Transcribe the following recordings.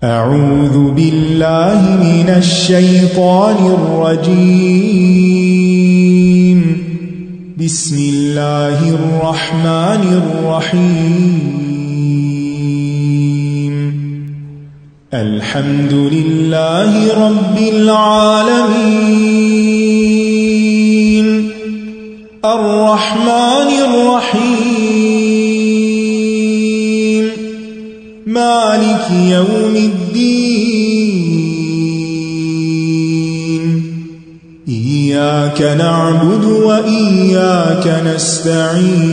اعوذ باللہ من الشیطان الرجیم بسم اللہ الرحمن الرحیم الحمد للہ رب العالمین الرحمن الرحیم مالک یوم الدین ایاک نعبد و ایاک نستعین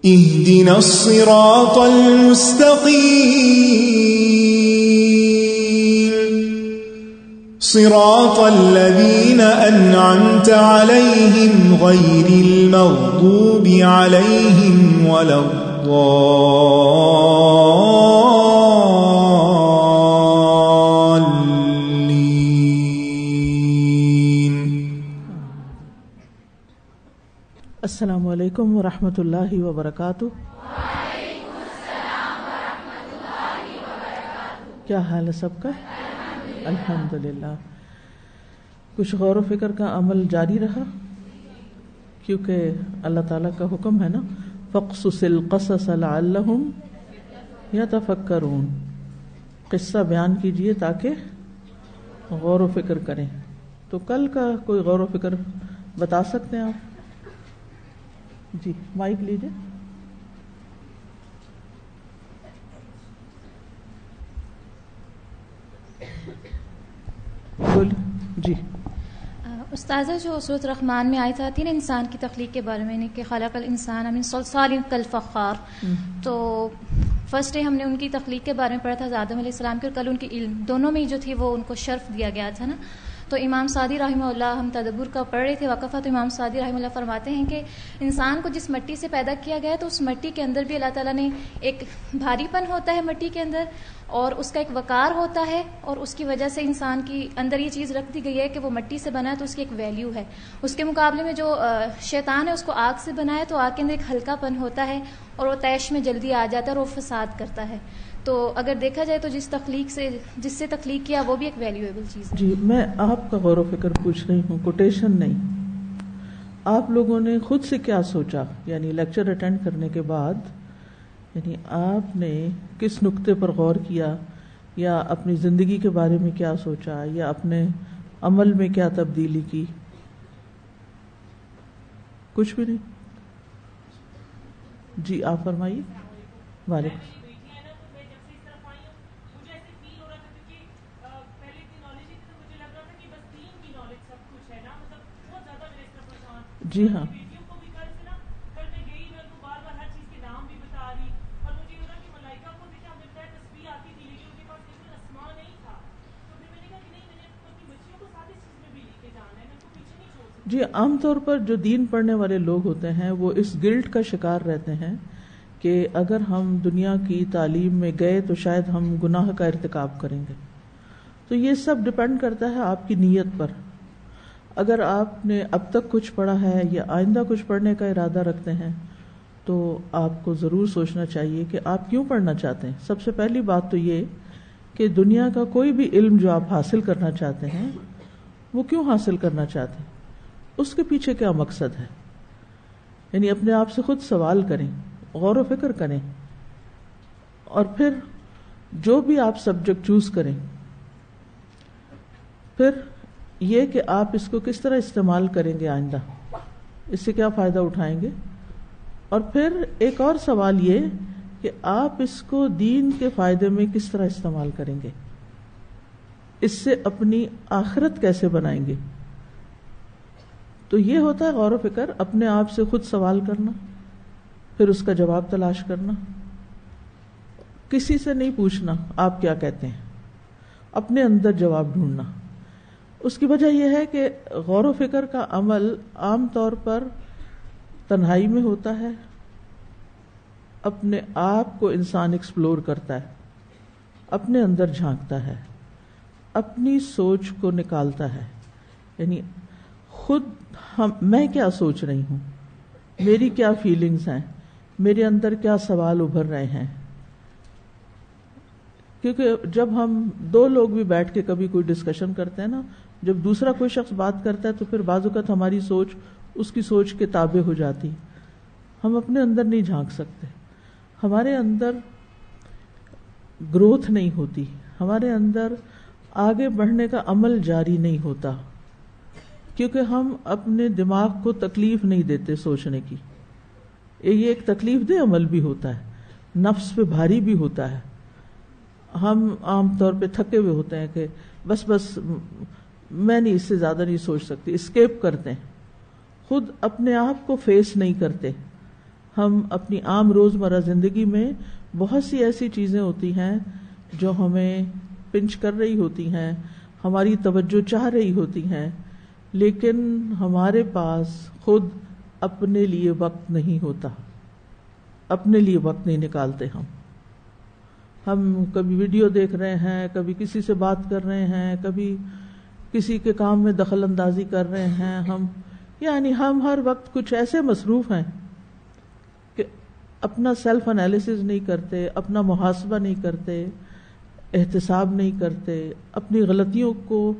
اهدنا الصراط المستقیم صراط الذين أنعمت عليهم غير المغضوب عليهم ولا الضالين. السلام علیکم ورحمۃ اللہ وبرکاتہ. وعلیکم السلام ورحمۃ اللہ وبرکاتہ. کیا حال ہے سب کا؟ الحمدللہ. کچھ غور و فکر کا عمل جاری رہا، کیونکہ اللہ تعالیٰ کا حکم ہے نا، فَاقْصُصِ الْقَصَصَ لَعَلَّهُمْ يَتَفَكَّرُونَ. قصہ بیان کیجئے تاکہ غور و فکر کریں. تو کل کا کوئی غور و فکر بتا سکتے ہیں آپ؟ جی مائک لیجئے. جی استاذہ، جو سورۃ الرحمن میں آیت آتی ہے نا انسان کی تخلیق کے بارے میں، کہ خلق الانسان من صلصال کالفخار، تو فرسٹ ڈے ہم نے ان کی تخلیق کے بارے میں پڑھا تھا، آدم علیہ السلام کے، اور کل ان کے علم دونوں میں جو تھی وہ ان کو شرف دیا گیا تھا نا. تو امام سعدی رحمہ اللہ، ہم تدبر کا پڑھ رہے تھے وقفہ، تو امام سعدی رحمہ اللہ فرماتے ہیں کہ انسان کو جس مٹی سے پیدا کیا گیا ہے تو اس مٹی کے اندر بھی اللہ تعالیٰ نے ایک بھاری پن ہوتا ہے مٹی کے اندر، اور اس کا ایک وقار ہوتا ہے، اور اس کی وجہ سے انسان کی اندر یہ چیز رکھ دی گئی ہے کہ وہ مٹی سے بنا ہے تو اس کی ایک ویلیو ہے. اس کے مقابلے میں جو شیطان ہے اس کو آگ سے بنایا تو آگ کے اندر ایک ہلکا پن ہوتا ہے، اور وہ طیش میں جلدی آ جاتا ہے اور وہ فساد کرتا ہے. تو اگر دیکھا جائے تو جس سے تخلیق کیا وہ بھی ایک ویلیویبل چیز ہے. جی میں آپ کا غور و فکر پوچھ رہی ہوں، کوٹیشن نہیں. آپ لوگوں نے خود سے کیا سوچا، یعنی لیکچر اٹینڈ کرنے کے بعد، یعنی آپ نے کس نقطے پر غور کیا، یا اپنی زندگی کے بارے میں کیا سوچا، یا اپنے عمل میں کیا تبدیلی کی؟ کچھ بھی نہیں. جی آپ فرمائیے. وعلیکم. جی ہاں. جی عام طور پر جو دین پڑھنے والے لوگ ہوتے ہیں وہ اس گلٹ کا شکار رہتے ہیں کہ اگر ہم دنیا کی تعلیم میں گئے تو شاید ہم گناہ کا ارتکاب کریں گے. تو یہ سب ڈپینڈ کرتا ہے آپ کی نیت پر. اگر آپ نے اب تک کچھ پڑھا ہے یا آئندہ کچھ پڑھنے کا ارادہ رکھتے ہیں تو آپ کو ضرور سوچنا چاہیے کہ آپ کیوں پڑھنا چاہتے ہیں. سب سے پہلی بات تو یہ کہ دنیا کا کوئی بھی علم جو آپ حاصل کرنا چاہتے ہیں وہ کیوں حاصل کرنا چاہتے ہیں، اس کے پیچھے کیا مقصد ہے. یعنی اپنے آپ سے خود سوال کریں، غور و فکر کریں، اور پھر جو بھی آپ سبجیکٹ چوز کریں، پھر یہ کہ آپ اس کو کس طرح استعمال کریں گے آئندہ، اس سے کیا فائدہ اٹھائیں گے. اور پھر ایک اور سوال یہ کہ آپ اس کو دین کے فائدے میں کس طرح استعمال کریں گے، اس سے اپنی آخرت کیسے بنائیں گے. تو یہ ہوتا ہے غور و فکر، اپنے آپ سے خود سوال کرنا، پھر اس کا جواب تلاش کرنا. کسی سے نہیں پوچھنا آپ کیا کہتے ہیں، اپنے اندر جواب ڈھونڈنا. اس کی وجہ یہ ہے کہ غور و فکر کا عمل عام طور پر تنہائی میں ہوتا ہے. اپنے آپ کو انسان ایکسپلور کرتا ہے، اپنے اندر جھانکتا ہے، اپنی سوچ کو نکالتا ہے. یعنی خود میں کیا سوچ رہی ہوں، میری کیا فیلنگز ہیں، میرے اندر کیا سوال ابھر رہے ہیں، کیونکہ جب ہم دو لوگ بھی بیٹھ کے کبھی کوئی ڈسکشن کرتے ہیں نا، جب دوسرا کوئی شخص بات کرتا ہے تو پھر بعض اوقات ہماری سوچ اس کی سوچ کے تابع ہو جاتی، ہم اپنے اندر نہیں جھانک سکتے، ہمارے اندر گروتھ نہیں ہوتی، ہمارے اندر آگے بڑھنے کا عمل جاری نہیں ہوتا، کیونکہ ہم اپنے دماغ کو تکلیف نہیں دیتے سوچنے کی. یہ ایک تکلیف دہ عمل بھی ہوتا ہے، نفس پہ بھاری بھی ہوتا ہے. ہم عام طور پہ تھکے ہوئے ہوتے ہیں کہ بس میں نہیں، اس سے زیادہ نہیں سوچ سکتی، اسکیپ کرتے ہیں، خود اپنے آپ کو فیس نہیں کرتے. ہم اپنی عام روزمرہ زندگی میں بہت سی ایسی چیزیں ہوتی ہیں جو ہمیں پنچ کر رہی ہوتی ہیں، ہماری توجہ چاہ رہی ہوتی ہیں، لیکن ہمارے پاس خود اپنے لیے وقت نہیں ہوتا، اپنے لیے وقت نہیں نکالتے. ہم کبھی ویڈیو دیکھ رہے ہیں، کبھی کسی سے بات کر رہے ہیں، کبھی کسی کے کام میں دخل اندازی کر رہے ہیں. ہم ہر وقت کچھ ایسے مصروف ہیں کہ اپنا سیلف انالیسز نہیں کرتے، اپنا محاسبہ نہیں کرتے، احتساب نہیں کرتے، اپنی غلطیوں کو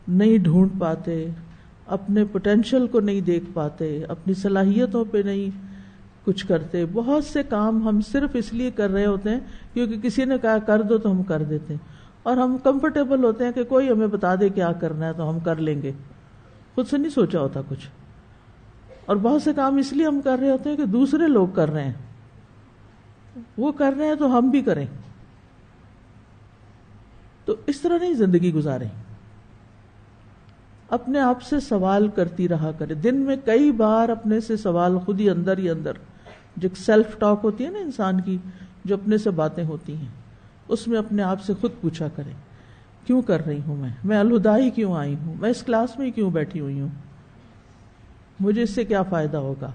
نہیں ڈھونڈ پاتے، اپنے پوٹینشل کو نہیں دیکھ پاتے، اپنی صلاحیتوں پہ نہیں کچھ کرتے. بہت سے کام ہم صرف اس لیے کر رہے ہوتے ہیں کیونکہ کسی نے کہا کر دو تو ہم کر دیتے ہیں، اور ہم کمفرٹیبل ہوتے ہیں کہ کوئی ہمیں بتا دے کیا کرنا ہے تو ہم کر لیں گے، خود سے نہیں سوچا ہوتا کچھ. اور بہت سے کام اس لیے ہم کر رہے ہوتے ہیں کہ دوسرے لوگ کر رہے ہیں، وہ کر رہے ہیں تو ہم بھی کریں. تو اس طرح نہیں زندگی گزاریں. اپنے آپ سے سوال کرتی رہا کرے، دن میں کئی بار اپنے سے سوال خود ہی اندر جو سیلف ٹاک ہوتی ہے نا انسان کی، جو اپنے سے باتیں ہوتی ہیں، اس میں اپنے آپ سے خود پوچھا کریں، کیوں کر رہی ہوں میں الہدا ہی کیوں آئی ہوں، میں اس کلاس میں کیوں بیٹھی ہوئی ہوں، مجھے اس سے کیا فائدہ ہوگا،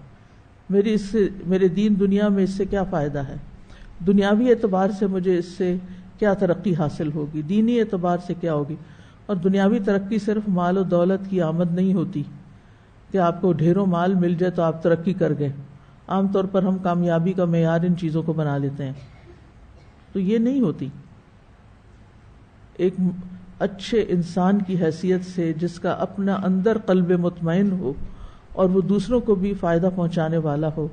میرے دین دنیا میں اس سے کیا فائدہ ہے، دنیاوی اعتبار سے مجھے اس سے کیا ترقی حاصل ہوگی، دینی اعتبار سے کیا ہوگی. اور دنیاوی ترقی صرف مال و دولت کی آمد نہیں ہوتی کہ آپ کو ڈھیروں مال مل جائے تو آپ ترقی کر گئے. عام طور پر ہم کامیابی کا معیار ان چیزوں کو بنا لیتے ہیں، تو یہ نہیں ہوتی. ایک اچھے انسان کی حیثیت سے، جس کا اپنا اندر قلب مطمئن ہو اور وہ دوسروں کو بھی فائدہ پہنچانے والا ہو،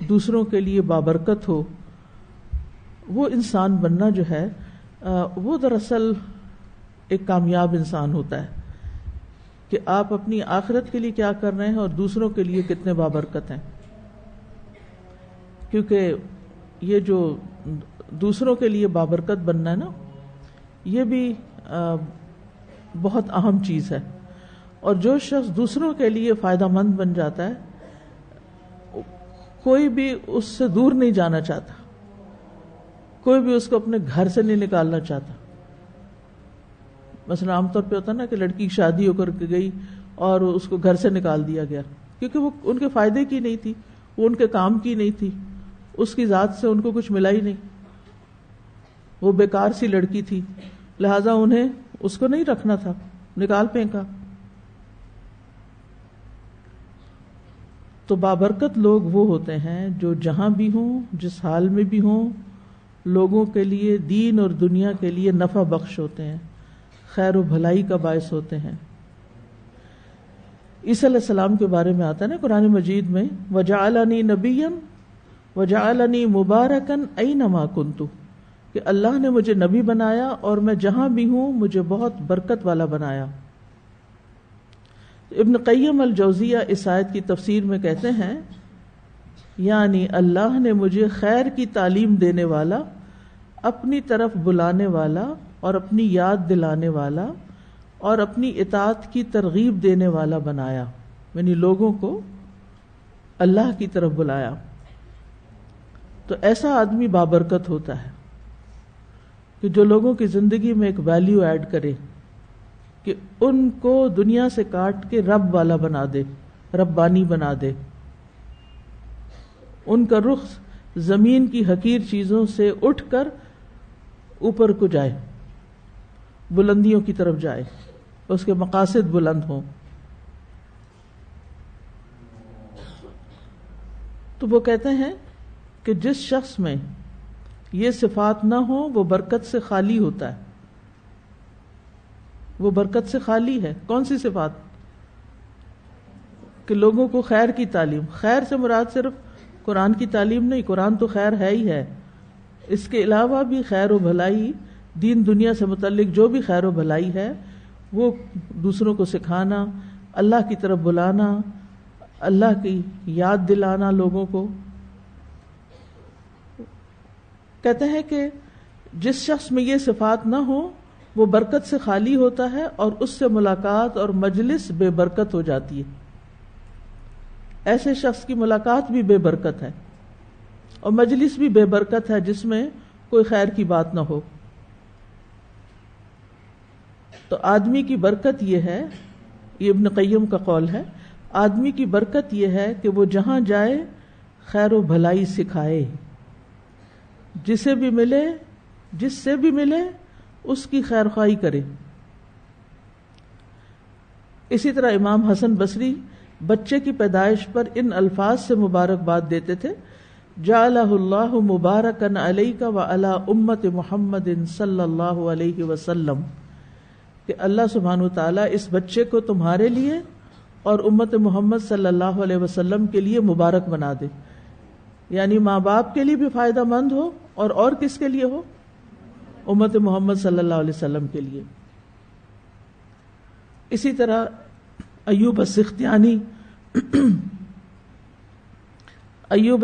دوسروں کے لیے بابرکت ہو، وہ انسان بننا جو ہے وہ دراصل ایک کامیاب انسان ہوتا ہے. کہ آپ اپنی آخرت کے لیے کیا کر رہے ہیں اور دوسروں کے لیے کتنے بابرکت ہیں. کیونکہ یہ جو دوسروں کے لیے بابرکت بننا ہے نا، یہ بھی بہت اہم چیز ہے. اور جو شخص دوسروں کے لیے فائدہ مند بن جاتا ہے، کوئی بھی اس سے دور نہیں جانا چاہتا، کوئی بھی اس کو اپنے گھر سے نہیں نکالنا چاہتا. مثلا عام طور پہ ہوتا ہے نا کہ لڑکی کی شادی ہو کر کے گئی اور اس کو گھر سے نکال دیا گیا، کیونکہ وہ ان کے فائدے کی نہیں تھی، وہ ان کے کام کی نہیں تھی، اس کی ذات سے ان کو کچھ ملا ہی نہیں، وہ بیکار سی لڑکی تھی، لہذا انہیں اس کو نہیں رکھنا تھا، نکال پھینکا. تو بابرکت لوگ وہ ہوتے ہیں جو جہاں بھی ہوں، جس حال میں بھی ہوں، لوگوں کے لیے، دین اور دنیا کے لیے نفع بخش ہوتے ہیں، خیر و بھلائی کا باعث ہوتے ہیں. عیسیٰ علیہ السلام کے بارے میں آتا ہے نا قرآن مجید میں، وَجَعَلَنِي نَبِيًّا وَجَعَلَنِي مُبَارَكًا أَيْنَمَا كُنتُ، کہ اللہ نے مجھے نبی بنایا اور میں جہاں بھی ہوں مجھے بہت برکت والا بنایا. ابن قیم الجوزیہ اس آیت کی تفسیر میں کہتے ہیں، یعنی اللہ نے مجھے خیر کی تعلیم دینے والا، اپنی طرف بلانے والا اور اپنی یاد دلانے والا اور اپنی اطاعت کی ترغیب دینے والا بنایا، یعنی لوگوں کو اللہ کی طرف بلایا. تو ایسا آدمی بابرکت ہوتا ہے کہ جو لوگوں کی زندگی میں ایک ویلیو ایڈ کرے، کہ ان کو دنیا سے کاٹ کے رب والا بنا دے، ربانی بنا دے، ان کا رخ زمین کی حقیر چیزوں سے اٹھ کر اوپر کو جائے، بلندیوں کی طرف جائے، اس کے مقاصد بلند ہوں. تو وہ کہتے ہیں کہ جس شخص میں یہ صفات نہ ہو وہ برکت سے خالی ہوتا ہے. وہ برکت سے خالی ہے. کون سی صفات؟ کہ لوگوں کو خیر کی تعلیم. خیر سے مراد صرف قرآن کی تعلیم نہیں، قرآن تو خیر ہے ہی ہے، اس کے علاوہ بھی خیر و بھلائی، دین دنیا سے متعلق جو بھی خیر و بھلائی ہے وہ دوسروں کو سکھانا، اللہ کی طرف بلانا، اللہ کی یاد دلانا لوگوں کو. کہتے ہیں کہ جس شخص میں یہ صفات نہ ہو وہ برکت سے خالی ہوتا ہے اور اس سے ملاقات اور مجلس بے برکت ہو جاتی ہے. ایسے شخص کی ملاقات بھی بے برکت ہے اور مجلس بھی بے برکت ہے جس میں کوئی خیر کی بات نہ ہو. تو آدمی کی برکت یہ ہے، یہ ابن قیم کا قول ہے، آدمی کی برکت یہ ہے کہ وہ جہاں جائے خیر و بھلائی سکھائے، جسے بھی ملے، جس سے بھی ملے اس کی خیر خواہی کرے. اسی طرح امام حسن بصری بچے کی پیدائش پر ان الفاظ سے مبارکباد دیتے تھے: جعلہ اللہ مبارکن علیک وعلی امت محمد صلی اللہ علیہ وسلم، کہ اللہ سبحانہ وتعالیٰ اس بچے کو تمہارے لیے اور امت محمد صلی اللہ علیہ وسلم کے لیے مبارک بنا دے. یعنی ماں باپ کے لیے بھی فائدہ مند ہو اور کس کے لیے ہو؟ امت محمد صلی اللہ علیہ وسلم کے لیے. اسی طرح ایوب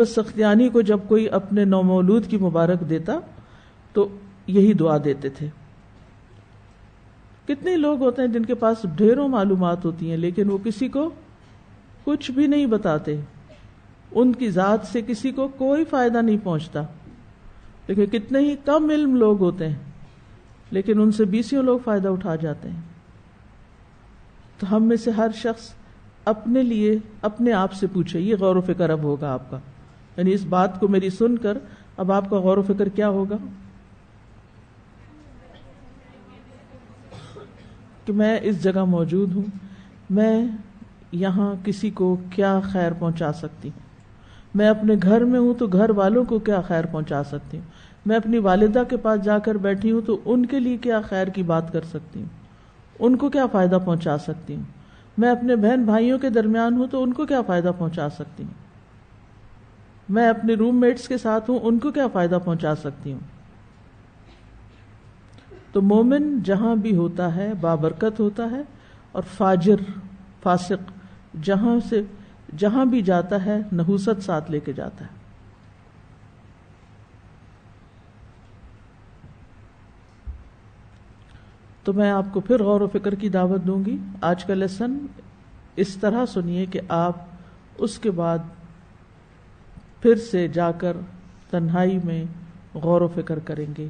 السختیانی کو جب کوئی اپنے نومولود کی مبارک دیتا تو یہی دعا دیتے تھے. کتنے لوگ ہوتے ہیں جن کے پاس ڈھیروں معلومات ہوتی ہیں لیکن وہ کسی کو کچھ بھی نہیں بتاتے، ان کی ذات سے کسی کو کوئی فائدہ نہیں پہنچتا. لیکن کتنے ہی کم علم لوگ ہوتے ہیں لیکن ان سے بیسیوں لوگ فائدہ اٹھا جاتے ہیں. تو ہم میں سے ہر شخص اپنے لیے اپنے آپ سے پوچھے. یہ غور و فکر اب ہوگا آپ کا، یعنی اس بات کو میری سن کر اب آپ کا غور و فکر کیا ہوگا کہ میں اس جگہ موجود ہوں، میں یہاں کسی کو کیا خیر پہنچا سکتی ہوں. میں اپنے گھر میں ہوں تو گھر والوں کو کیا خیر پہنچا سکتی ہوں. میں اپنی والدہ کے پاس جا کر بیٹھی ہوں تو ان کے لیے کیا خیر کی بات کر سکتی ہوں، ان کو کیا فائدہ پہنچا سکتی ہوں. میں اپنے بہن بھائیوں کے درمیان ہوں تو ان کو کیا فائدہ پہنچا سکتی ہوں. میں اپنے روم میٹس کے ساتھ ہوں، ان کو کیا فائدہ پہنچا سکتی ہوں. تو مومن جہاں بھی ہوتا ہے بابرکت ہوتا ہے، اور فاجر فاسق جہاں بھی جاتا ہے نحوست ساتھ لے کے جاتا ہے. تو میں آپ کو پھر غور و فکر کی دعوت دوں گی. آج کا لیسن اس طرح سنیے کہ آپ اس کے بعد پھر سے جا کر تنہائی میں غور و فکر کریں گے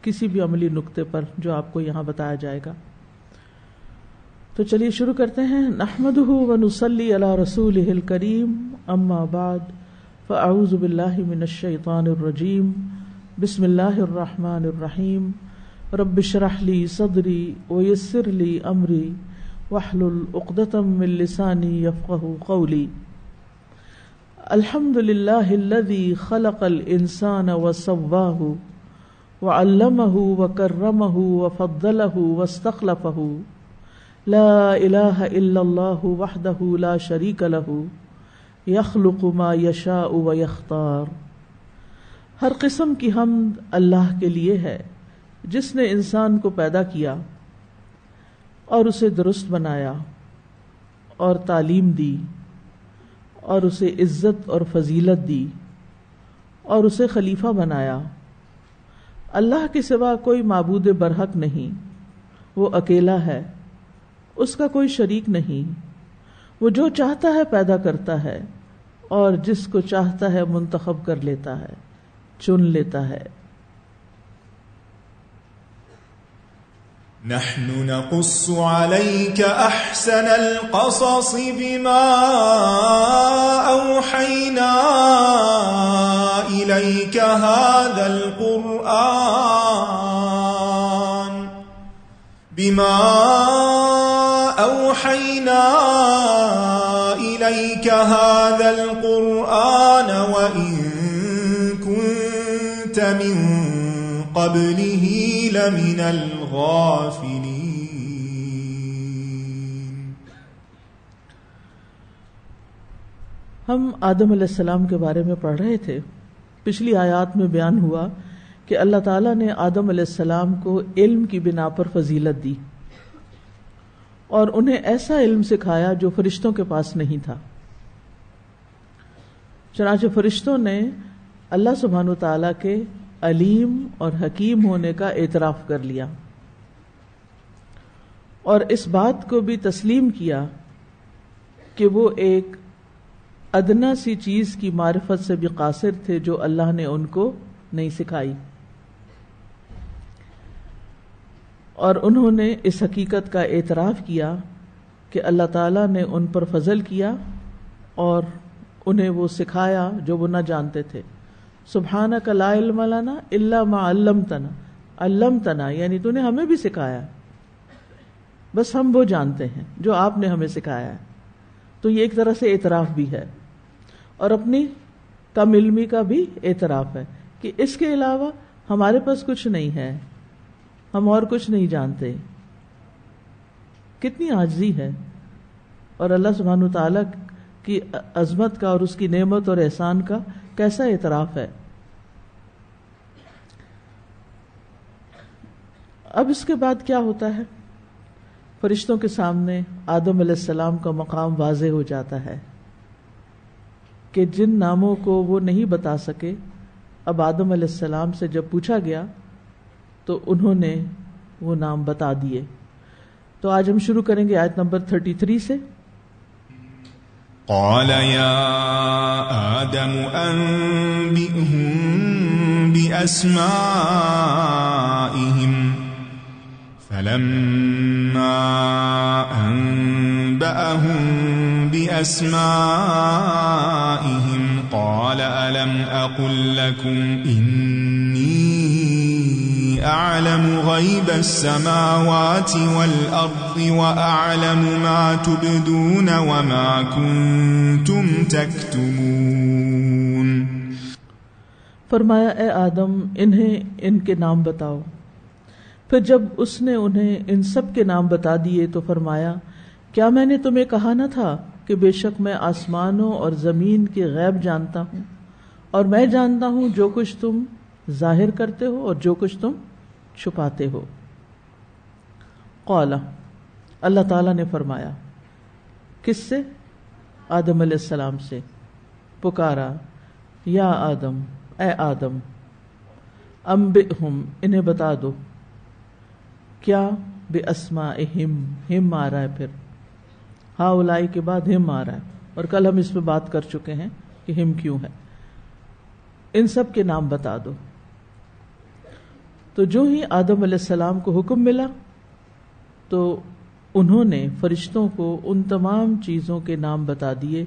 کسی بھی عملی نقطے پر جو آپ کو یہاں بتایا جائے گا. تو چلیے شروع کرتے ہیں. نحمدہ ونصلی علی رسولہ الکریم، اما بعد فاعوذ باللہ من الشیطان الرجیم. بسم اللہ الرحمن الرحیم. رب اشرح لی صدری ویسر لی امری واحلل عقدۃ من لسانی یفقہوا قولی. الحمد للہ الذی خلق الانسان وسواہ وعلمہ وکرمہ وفضلہ واستخلفہ. لا الہ الا اللہ وحدہ لا شریک لہ یخلق ما یشاء ویختار. ہر قسم کی حمد اللہ کے لیے ہے جس نے انسان کو پیدا کیا اور اسے درست بنایا اور تعلیم دی اور اسے عزت اور فضیلت دی اور اسے خلیفہ بنایا. اللہ کے سوا کوئی معبود برحق نہیں، وہ اکیلا ہے، اس کا کوئی شریک نہیں. وہ جو چاہتا ہے پیدا کرتا ہے اور جس کو چاہتا ہے منتخب کر لیتا ہے، چن لیتا ہے. نحن نقص عليك أحسن القصص بما أوحينا إليك هذا القرآن وإن كنت من قبله لمن الغافلين. ہم آدم علیہ السلام کے بارے میں پڑھ رہے تھے. پچھلی آیات میں بیان ہوا کہ اللہ تعالیٰ نے آدم علیہ السلام کو علم کی بنا پر فضیلت دی اور انہیں ایسا علم سکھایا جو فرشتوں کے پاس نہیں تھا. چنانچہ فرشتوں نے اللہ سبحانہ وتعالیٰ کے علیم اور حکیم ہونے کا اعتراف کر لیا اور اس بات کو بھی تسلیم کیا کہ وہ ایک ادنا سی چیز کی معرفت سے بھی قاصر تھے جو اللہ نے ان کو نہیں سکھائی. اور انہوں نے اس حقیقت کا اعتراف کیا کہ اللہ تعالیٰ نے ان پر فضل کیا اور انہیں وہ سکھایا جو وہ نہ جانتے تھے. سبحانک لا علم لنا الا ما علمتنا. علمتنا یعنی تو نے ہمیں بھی سکھایا، بس ہم وہ جانتے ہیں جو آپ نے ہمیں سکھایا ہے. تو یہ ایک طرح سے اعتراف بھی ہے اور اپنی کم علمی کا بھی اعتراف ہے کہ اس کے علاوہ ہمارے پاس کچھ نہیں ہے، ہم اور کچھ نہیں جانتے. کتنی عاجزی ہے اور اللہ سبحانہ وتعالیٰ کی عظمت کا اور اس کی نعمت اور احسان کا کیسا اعتراف ہے. اب اس کے بعد کیا ہوتا ہے؟ فرشتوں کے سامنے آدم علیہ السلام کا مقام واضح ہو جاتا ہے کہ جن ناموں کو وہ نہیں بتا سکے، اب آدم علیہ السلام سے جب پوچھا گیا تو انہوں نے وہ نام بتا دیے. تو آج ہم شروع کریں گے آیت نمبر 33 سے. قال يا آدم أنبئهم بأسمائهم فلما أنبأهم بأسمائهم قال ألم أقل لكم إني أعلم غيب السماوات والأرض وأعلم ما تبدون وما كنتم تكتمون. فرمایا اے آدم انہیں ان کے نام بتاؤ. پھر جب اس نے انہیں ان سب کے نام بتا دیے تو فرمایا کیا میں نے تمہیں کہا نہ تھا کہ بے شک میں آسمانوں اور زمین کے غیب جانتا ہوں اور میں جانتا ہوں جو کچھ تم ظاہر کرتے ہو اور جو کچھ تم چھپاتے ہو. قال اللہ تعالیٰ نے فرمایا کس سے؟ آدم علیہ السلام سے. پکارا یا آدم اے آدم، انبئہم انہیں بتا دو. کیا؟ باسمائہم، ہم آ رہا ہے، پھر ہاؤلائی کے بعد ہم آ رہا ہے اور کل ہم اس پہ بات کر چکے ہیں کہ ہم کیوں ہے. ان سب کے نام بتا دو. تو جو ہی آدم علیہ السلام کو حکم ملا تو انہوں نے فرشتوں کو ان تمام چیزوں کے نام بتا دیے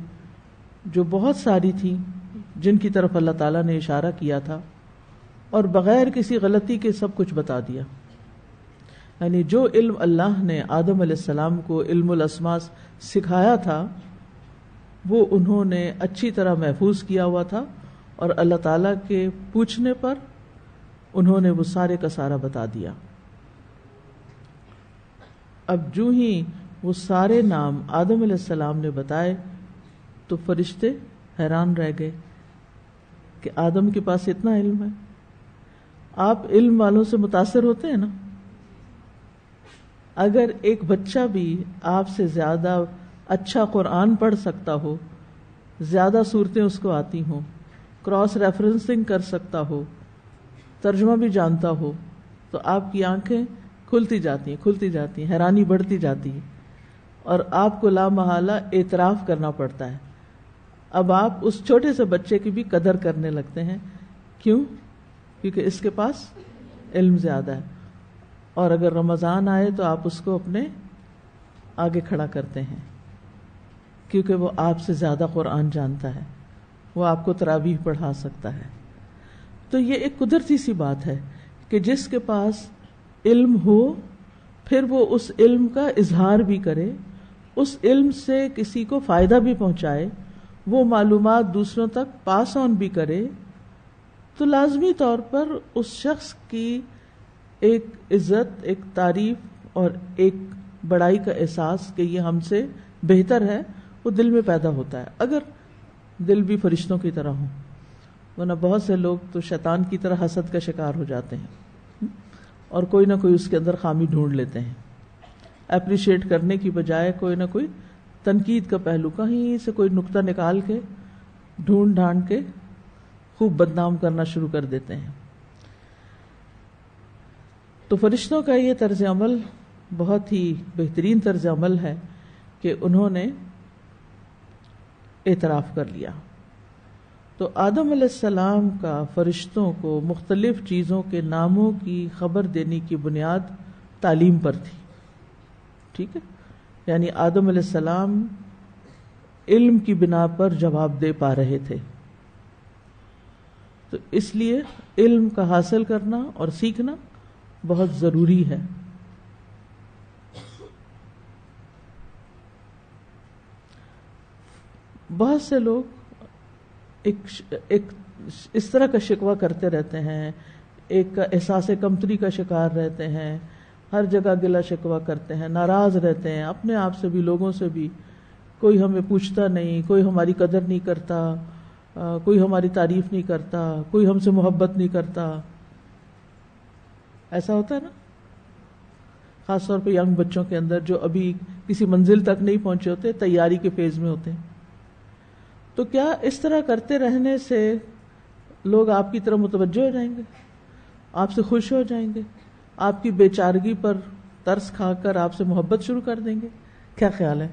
جو بہت ساری تھیں جن کی طرف اللہ تعالیٰ نے اشارہ کیا تھا، اور بغیر کسی غلطی کے سب کچھ بتا دیا. یعنی جو علم اللہ نے آدم علیہ السلام کو علم الاسماء سکھایا تھا وہ انہوں نے اچھی طرح محفوظ کیا ہوا تھا اور اللہ تعالیٰ کے پوچھنے پر انہوں نے وہ سارے کا سارا بتا دیا. اب جو ہی وہ سارے نام آدم علیہ السلام نے بتائے تو فرشتے حیران رہ گئے کہ آدم کے پاس اتنا علم ہے. آپ علم والوں سے متاثر ہوتے ہیں نا. اگر ایک بچہ بھی آپ سے زیادہ اچھا قرآن پڑھ سکتا ہو، زیادہ صورتیں اس کو آتی ہوں، کراس ریفرنسنگ کر سکتا ہو، ترجمہ بھی جانتا ہو، تو آپ کی آنکھیں کھلتی جاتی ہیں، حیرانی بڑھتی جاتی ہے اور آپ کو لا محالہ اعتراف کرنا پڑتا ہے. اب آپ اس چھوٹے سے بچے کی بھی قدر کرنے لگتے ہیں. کیوں؟ کیونکہ اس کے پاس علم زیادہ ہے، اور اگر رمضان آئے تو آپ اس کو اپنے آگے کھڑا کرتے ہیں کیونکہ وہ آپ سے زیادہ قرآن جانتا ہے، وہ آپ کو تراویح پڑھا سکتا ہے. تو یہ ایک قدرتی سی بات ہے کہ جس کے پاس علم ہو پھر وہ اس علم کا اظہار بھی کرے، اس علم سے کسی کو فائدہ بھی پہنچائے، وہ معلومات دوسروں تک پاس آن بھی کرے. تو لازمی طور پر اس شخص کی ایک عزت، ایک تعریف اور ایک بڑائی کا احساس کہ یہ ہم سے بہتر ہے وہ دل میں پیدا ہوتا ہے، اگر دل بھی فرشتوں کی طرح ہوں، ورنہ بہت سے لوگ تو شیطان کی طرح حسد کا شکار ہو جاتے ہیں اور کوئی نہ کوئی اس کے اندر خامی ڈھونڈ لیتے ہیں، اپریشیٹ کرنے کی بجائے کوئی نہ کوئی تنقید کا پہلو کہیں سے کوئی نقطہ نکال کے ڈھونڈ ڈھانڈ کے خوب بدنام کرنا شروع کر دیتے ہیں۔ تو فرشتوں کا یہ طرز عمل بہت ہی بہترین طرز عمل ہے کہ انہوں نے اعتراف کر لیا۔ تو آدم علیہ السلام کا فرشتوں کو مختلف چیزوں کے ناموں کی خبر دینے کی بنیاد تعلیم پر تھی، ٹھیک ہے، یعنی آدم علیہ السلام علم کی بنا پر جواب دے پا رہے تھے، تو اس لیے علم کا حاصل کرنا اور سیکھنا بہت ضروری ہے۔ بہت سے لوگ ایک اس طرح کا شکوہ کرتے رہتے ہیں، ایک احساس کمتری کا شکار رہتے ہیں، ہر جگہ گلا شکوہ کرتے ہیں، ناراض رہتے ہیں اپنے آپ سے بھی، لوگوں سے بھی، کوئی ہمیں پوچھتا نہیں، کوئی ہماری قدر نہیں کرتا، کوئی ہماری تعریف نہیں کرتا، کوئی ہم سے محبت نہیں کرتا۔ ایسا ہوتا ہے نا، خاص طور پہ ینگ بچوں کے اندر جو ابھی کسی منزل تک نہیں پہنچے ہوتے، تیاری کے فیز میں ہوتے ہیں۔ تو کیا اس طرح کرتے رہنے سے لوگ آپ کی طرف متوجہ ہو جائیں گے، آپ سے خوش ہو جائیں گے، آپ کی بے چارگی پر ترس کھا کر آپ سے محبت شروع کر دیں گے؟ کیا خیال ہے؟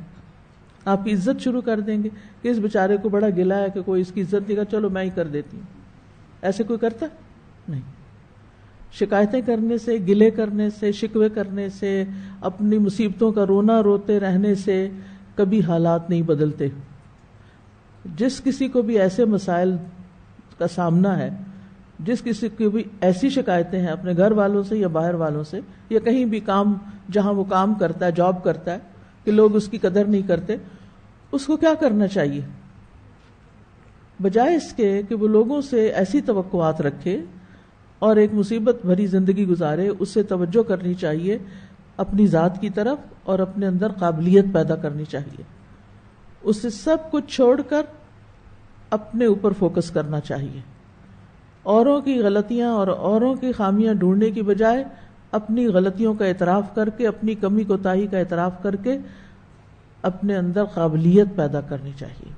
آپ کی عزت شروع کر دیں گے کہ اس بیچارے کو بڑا گلا ہے کہ کوئی اس کی عزت نہیں کر، چلو میں ہی کر دیتی ہوں۔ ایسے کوئی کرتا نہیں۔ شکایتیں کرنے سے، گلے کرنے سے، شکوے کرنے سے، اپنی مصیبتوں کا رونا روتے رہنے سے کبھی حالات نہیں بدلتے۔ جس کسی کو بھی ایسے مسائل کا سامنا ہے، جس کسی کی بھی ایسی شکایتیں ہیں اپنے گھر والوں سے یا باہر والوں سے یا کہیں بھی کام جہاں وہ کام کرتا ہے، جاب کرتا ہے، کہ لوگ اس کی قدر نہیں کرتے، اس کو کیا کرنا چاہیے؟ بجائے اس کے کہ وہ لوگوں سے ایسی توقعات رکھے اور ایک مصیبت بھری زندگی گزارے، اس سے توجہ کرنی چاہیے اپنی ذات کی طرف اور اپنے اندر قابلیت پیدا کرنی چاہیے۔ اس سے سب کچھ چھوڑ کر اپنے اوپر فوکس کرنا چاہیے۔ اوروں کی غلطیاں اور اوروں کی خامیاں ڈھونڈنے کی بجائے اپنی غلطیوں کا اعتراف کر کے، اپنی کمی کوتاہی کا اعتراف کر کے اپنے اندر قابلیت پیدا کرنی چاہیے۔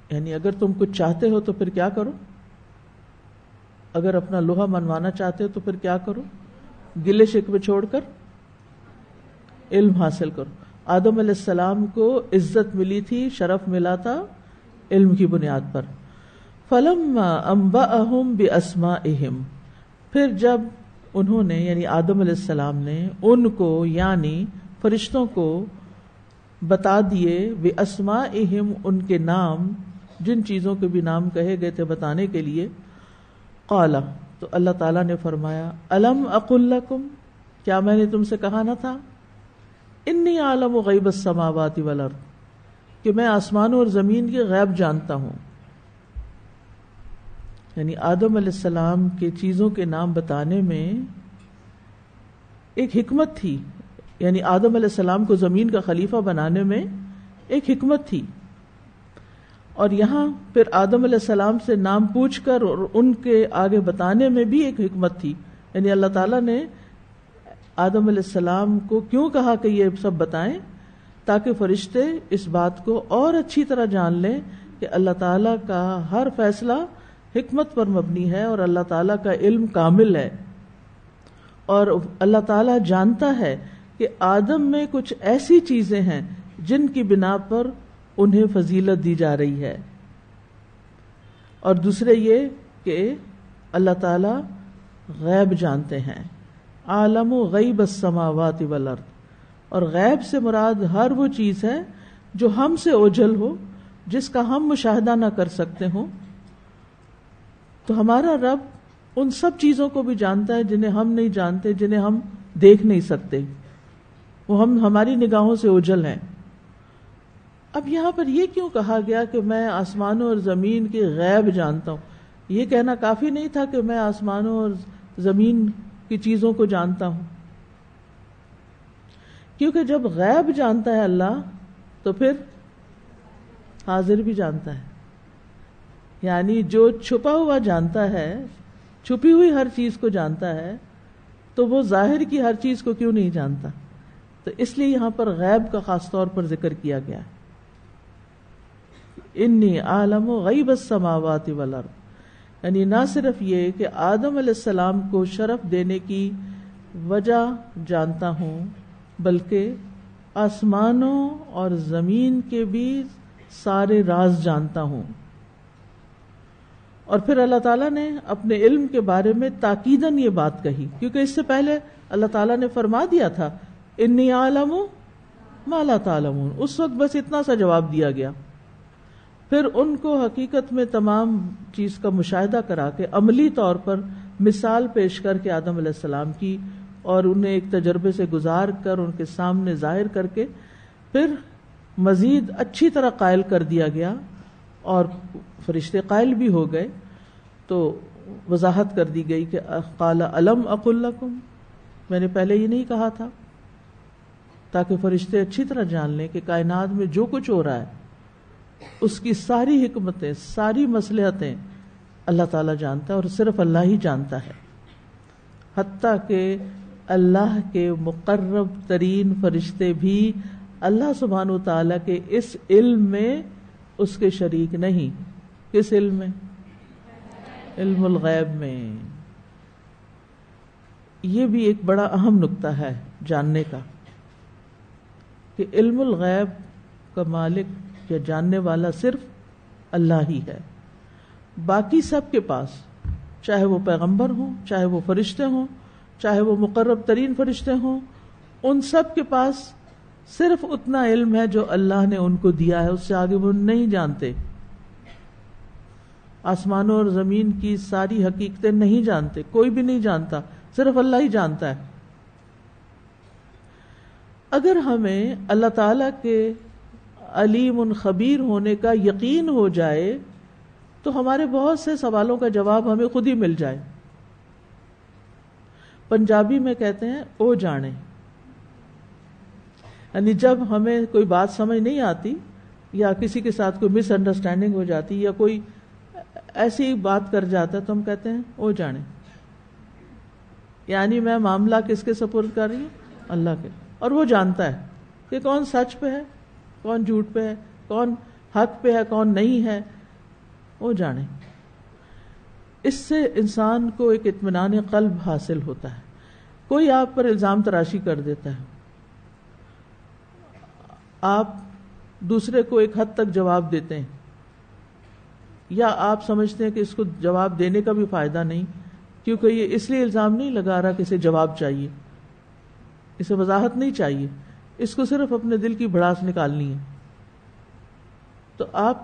یعنی اگر تم کچھ چاہتے ہو تو پھر کیا کرو؟ اگر اپنا لوہا منوانا چاہتے ہو تو پھر کیا کرو؟ گلے شکوے چھوڑ کر علم حاصل کرو۔ آدم علیہ السلام کو عزت ملی تھی، شرف ملا تھا علم کی بنیاد پر۔ فَلَمَّا أَنبَأَهُمْ بِأَسْمَائِهِمْ، پھر جب انہوں نے یعنی آدم علیہ السلام نے ان کو یعنی فرشتوں کو بتا دیے، بِأَسْمَائِهِمْ ان کے نام، جن چیزوں کے بھی نام کہے گئے تھے بتانے کے لیے، قال تو اللہ تعالیٰ نے فرمایا، أَلَمْ أَقُلْ لَكُمْ، کیا میں نے تم سے کہا نہ تھا، انی عالم غیب السماوات والارض، کہ میں آسمانوں اور زمین کے غیب جانتا ہوں۔ یعنی آدم علیہ السلام کے چیزوں کے نام بتانے میں ایک حکمت تھی، یعنی آدم علیہ السلام کو زمین کا خلیفہ بنانے میں ایک حکمت تھی، اور یہاں پھر آدم علیہ السلام سے نام پوچھ کر اور ان کے آگے بتانے میں بھی ایک حکمت تھی۔ یعنی اللہ تعالیٰ نے آدم علیہ السلام کو کیوں کہا کہ یہ سب بتائیں، تاکہ فرشتے اس بات کو اور اچھی طرح جان لیں کہ اللہ تعالیٰ کا ہر فیصلہ حکمت پر مبنی ہے اور اللہ تعالیٰ کا علم کامل ہے، اور اللہ تعالیٰ جانتا ہے کہ آدم میں کچھ ایسی چیزیں ہیں جن کی بنا پر انہیں فضیلت دی جا رہی ہے، اور دوسرے یہ کہ اللہ تعالیٰ غیب جانتے ہیں، عالم غیب السماوات والارض، اور غیب سے مراد ہر وہ چیز ہے جو ہم سے اوجھل ہو، جس کا ہم مشاہدہ نہ کر سکتے ہوں۔ تو ہمارا رب ان سب چیزوں کو بھی جانتا ہے جنہیں ہم نہیں جانتے، جنہیں ہم دیکھ نہیں سکتے، وہ ہماری نگاہوں سے اوجھل ہیں۔ اب یہاں پر یہ کیوں کہا گیا کہ میں آسمانوں اور زمین کے غیب جانتا ہوں؟ یہ کہنا کافی نہیں تھا کہ میں آسمانوں اور زمین کی چیزوں کو جانتا ہوں؟ کیونکہ جب غیب جانتا ہے اللہ تو پھر حاضر بھی جانتا ہے. یعنی جو چھپا ہوا جانتا ہے، چھپی ہوئی ہر چیز کو جانتا ہے، تو وہ ظاہر کی ہر چیز کو کیوں نہیں جانتا؟ تو اس لیے یہاں پر غیب کا خاص طور پر ذکر کیا گیا ہے. انی عالم غیب السماوات والارض، یعنی نہ صرف یہ کہ آدم علیہ السلام کو شرف دینے کی وجہ جانتا ہوں، بلکہ آسمانوں اور زمین کے بھی سارے راز جانتا ہوں. اور پھر اللہ تعالیٰ نے اپنے علم کے بارے میں تاکیداً یہ بات کہی، کیونکہ اس سے پہلے اللہ تعالیٰ نے فرما دیا تھا انی عالم ما لا تعلمون. اس وقت بس اتنا سا جواب دیا گیا. پھر ان کو حقیقت میں تمام چیز کا مشاہدہ کرا کے عملی طور پر مثال پیش کر کے آدم علیہ السلام کی، اور انہیں ایک تجربے سے گزار کر ان کے سامنے ظاہر کر کے پھر مزید اچھی طرح قائل کر دیا گیا، اور فرشتے قائل بھی ہو گئے. تو وضاحت کر دی گئی کہ قال الم اقل لکم، میں نے پہلے یہ نہیں کہا تھا، تاکہ فرشتے اچھی طرح جان لیں کہ کائنات میں جو کچھ ہو رہا ہے اس کی ساری حکمتیں، ساری مصلحتیں اللہ تعالیٰ جانتا ہے، اور صرف اللہ ہی جانتا ہے. حتیٰ کہ اللہ کے مقرب ترین فرشتے بھی اللہ سبحانہ وتعالیٰ کے اس علم میں اس کے شریک نہیں. کس علم میں؟ علم الغیب میں. یہ بھی ایک بڑا اہم نقطہ ہے جاننے کا کہ علم الغیب کا مالک یا جاننے والا صرف اللہ ہی ہے. باقی سب کے پاس، چاہے وہ پیغمبر ہوں، چاہے وہ فرشتے ہوں، چاہے وہ مقرب ترین فرشتے ہوں، ان سب کے پاس صرف اتنا علم ہے جو اللہ نے ان کو دیا ہے، اس سے آگے وہ نہیں جانتے. آسمانوں اور زمین کی ساری حقیقتیں نہیں جانتے، کوئی بھی نہیں جانتا، صرف اللہ ہی جانتا ہے. اگر ہمیں اللہ تعالی کے علیم خبیر ہونے کا یقین ہو جائے تو ہمارے بہت سے سوالوں کا جواب ہمیں خود ہی مل جائے. پنجابی میں کہتے ہیں او جانے، یعنی جب ہمیں کوئی بات سمجھ نہیں آتی یا کسی کے ساتھ کوئی مس انڈرسٹینڈنگ ہو جاتی یا کوئی ایسی بات کر جاتا ہے تو ہم کہتے ہیں او جانے، یعنی میں معاملہ کس کے سپرد کر رہی ہوں؟ اللہ کے. اور وہ جانتا ہے کہ کون سچ پہ ہے، کون جھوٹ پہ ہے، کون حق پہ ہے، کون نہیں ہے، وہ جانے. اس سے انسان کو ایک اطمینان قلب حاصل ہوتا ہے. کوئی آپ پر الزام تراشی کر دیتا ہے، آپ دوسرے کو ایک حد تک جواب دیتے ہیں، یا آپ سمجھتے ہیں کہ اس کو جواب دینے کا بھی فائدہ نہیں، کیونکہ یہ اس لیے الزام نہیں لگا رہا کہ اسے جواب چاہیے، اسے وضاحت نہیں چاہیے، اس کو صرف اپنے دل کی بھڑاس نکالنی ہے. تو آپ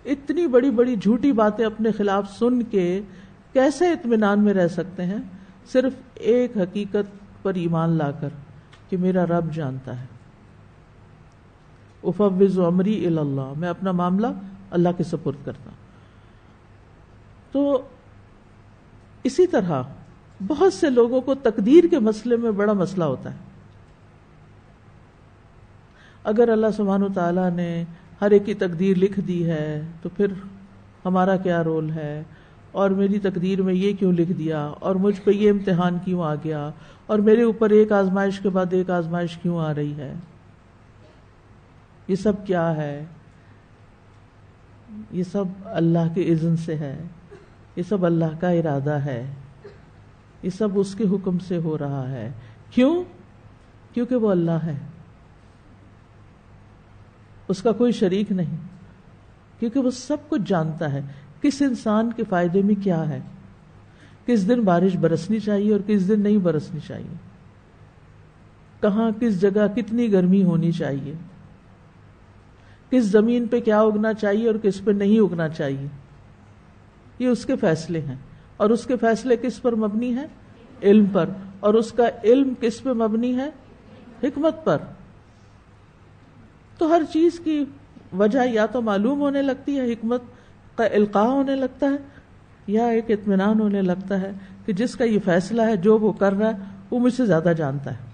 اتنی بڑی بڑی جھوٹی باتیں اپنے خلاف سن کے کیسے اطمینان میں رہ سکتے ہیں؟ صرف ایک حقیقت پر ایمان لا کر کہ میرا رب جانتا ہے. افوض امری الی اللہ، میں اپنا معاملہ اللہ کے سپرد کرتا ہوں. تو اسی طرح بہت سے لوگوں کو تقدیر کے مسئلے میں بڑا مسئلہ ہوتا ہے. اگر اللہ سبحانہ وتعالیٰ نے ہر ایک کی تقدیر لکھ دی ہے تو پھر ہمارا کیا رول ہے، اور میری تقدیر میں یہ کیوں لکھ دیا، اور مجھ پہ یہ امتحان کیوں آ گیا، اور میرے اوپر ایک آزمائش کے بعد ایک آزمائش کیوں آ رہی ہے، یہ سب کیا ہے؟ یہ سب اللہ کے اذن سے ہے، یہ سب اللہ کا ارادہ ہے، یہ سب اس کے حکم سے ہو رہا ہے. کیوں؟ کیونکہ وہ اللہ ہے، اس کا کوئی شریک نہیں، کیونکہ وہ سب کچھ جانتا ہے کس انسان کے فائدے میں کیا ہے، کس دن بارش برسنی چاہیے اور کس دن نہیں برسنی چاہیے، کہاں کس جگہ کتنی گرمی ہونی چاہیے، کس زمین پہ کیا اگنا چاہیے اور کس پہ نہیں اگنا چاہیے. یہ اس کے فیصلے ہیں، اور اس کے فیصلے کس پر مبنی ہیں؟ علم پر. اور اس کا علم کس پہ مبنی ہے؟ حکمت پر. تو ہر چیز کی وجہ یا تو معلوم ہونے لگتی ہے، حکمت کا القاء ہونے لگتا ہے، یا ایک اطمینان ہونے لگتا ہے کہ جس کا یہ فیصلہ ہے، جو وہ کر رہا ہے، وہ مجھ سے زیادہ جانتا ہے،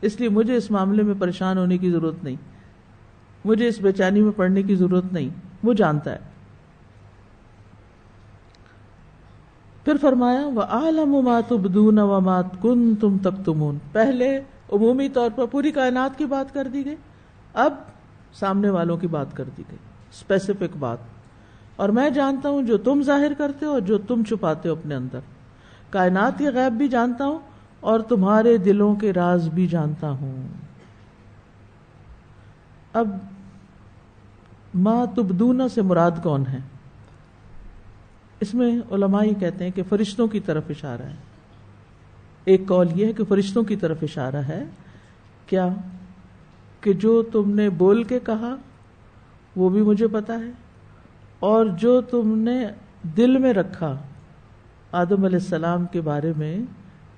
اس لیے مجھے اس معاملے میں پریشان ہونے کی ضرورت نہیں، مجھے اس بے چینی میں پڑنے کی ضرورت نہیں، وہ جانتا ہے۔ پھر فرمایا وَأَعْلَمُ مَا تُبْدُونَ وَمَا كُنْتُمْ تَكْتُمُونَ، پہلے عمومی طور پر پوری کائنات کی بات کر دی گئی، اب سامنے والوں کی بات کر دی گئی، اسپیسیفک بات، اور میں جانتا ہوں جو تم ظاہر کرتے ہو اور جو تم چھپاتے ہو اپنے اندر، کائنات کے غیب بھی جانتا ہوں اور تمہارے دلوں کے راز بھی جانتا ہوں۔ اب ما تبدون سے مراد کون ہے؟ اس میں علماء یہ کہتے ہیں کہ فرشتوں کی طرف اشارہ ہے۔ ایک قول یہ ہے کہ فرشتوں کی طرف اشارہ ہے، کیا کہ جو تم نے بول کے کہا وہ بھی مجھے پتا ہے، اور جو تم نے دل میں رکھا آدم علیہ السلام کے بارے میں،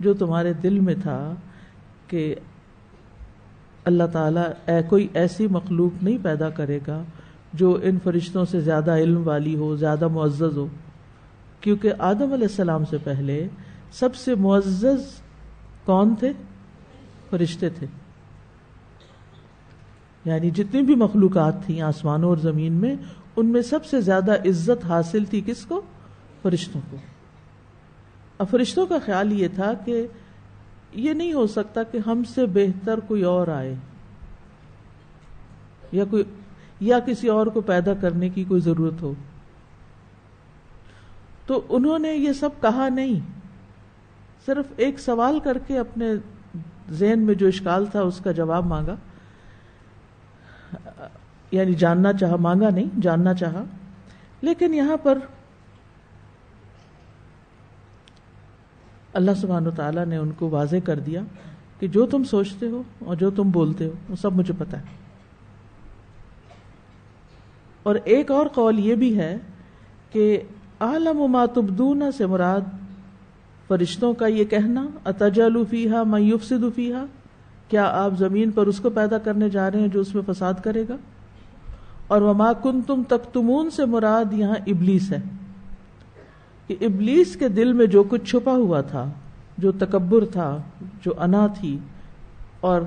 جو تمہارے دل میں تھا کہ اللہ تعالیٰ کوئی ایسی مخلوق نہیں پیدا کرے گا جو ان فرشتوں سے زیادہ علم والی ہو، زیادہ معزز ہو، کیونکہ آدم علیہ السلام سے پہلے سب سے معزز کون تھے؟ فرشتے تھے۔ یعنی جتنی بھی مخلوقات تھیں آسمانوں اور زمین میں، ان میں سب سے زیادہ عزت حاصل تھی کس کو؟ فرشتوں کو۔ اب فرشتوں کا خیال یہ تھا کہ یہ نہیں ہو سکتا کہ ہم سے بہتر کوئی اور آئے، یا کسی اور کو پیدا کرنے کی کوئی ضرورت ہو۔ تو انہوں نے یہ سب کہا نہیں، صرف ایک سوال کر کے اپنے ذہن میں جو اشکال تھا اس کا جواب مانگا، یعنی جاننا چاہا، مانگا نہیں، جاننا چاہا۔ لیکن یہاں پر اللہ سبحانہ و تعالیٰ نے ان کو واضح کر دیا کہ جو تم سوچتے ہو اور جو تم بولتے ہو وہ سب مجھے پتا ہے۔ اور ایک اور قول یہ بھی ہے کہ اعلم ما تبدون سے مراد فرشتوں کا یہ کہنا اتجعل فیہا من یفسد فیہا، کیا آپ زمین پر اس کو پیدا کرنے جا رہے ہیں جو اس میں فساد کرے گا؟ اور وما کنتم تکتمون سے مراد یہاں ابلیس ہے، کہ ابلیس کے دل میں جو کچھ چھپا ہوا تھا، جو تکبر تھا، جو انا تھی، اور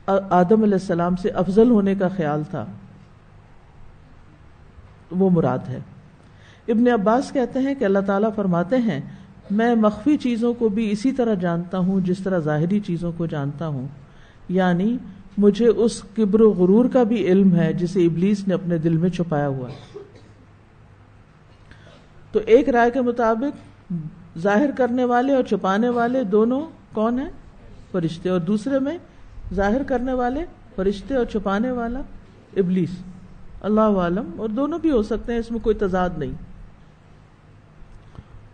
آدم علیہ السلام سے افضل ہونے کا خیال تھا، وہ مراد ہے۔ ابن عباس کہتے ہیں کہ اللہ تعالیٰ فرماتے ہیں میں مخفی چیزوں کو بھی اسی طرح جانتا ہوں جس طرح ظاہری چیزوں کو جانتا ہوں، یعنی مجھے اس کبر و غرور کا بھی علم ہے جسے ابلیس نے اپنے دل میں چھپایا ہوا ہے۔ تو ایک رائے کے مطابق ظاہر کرنے والے اور چھپانے والے دونوں کون ہیں؟ فرشتے، اور دوسرے میں ظاہر کرنے والے فرشتے اور چھپانے والا ابلیس، اللہ عالم، اور دونوں بھی ہو سکتے ہیں، اس میں کوئی تضاد نہیں۔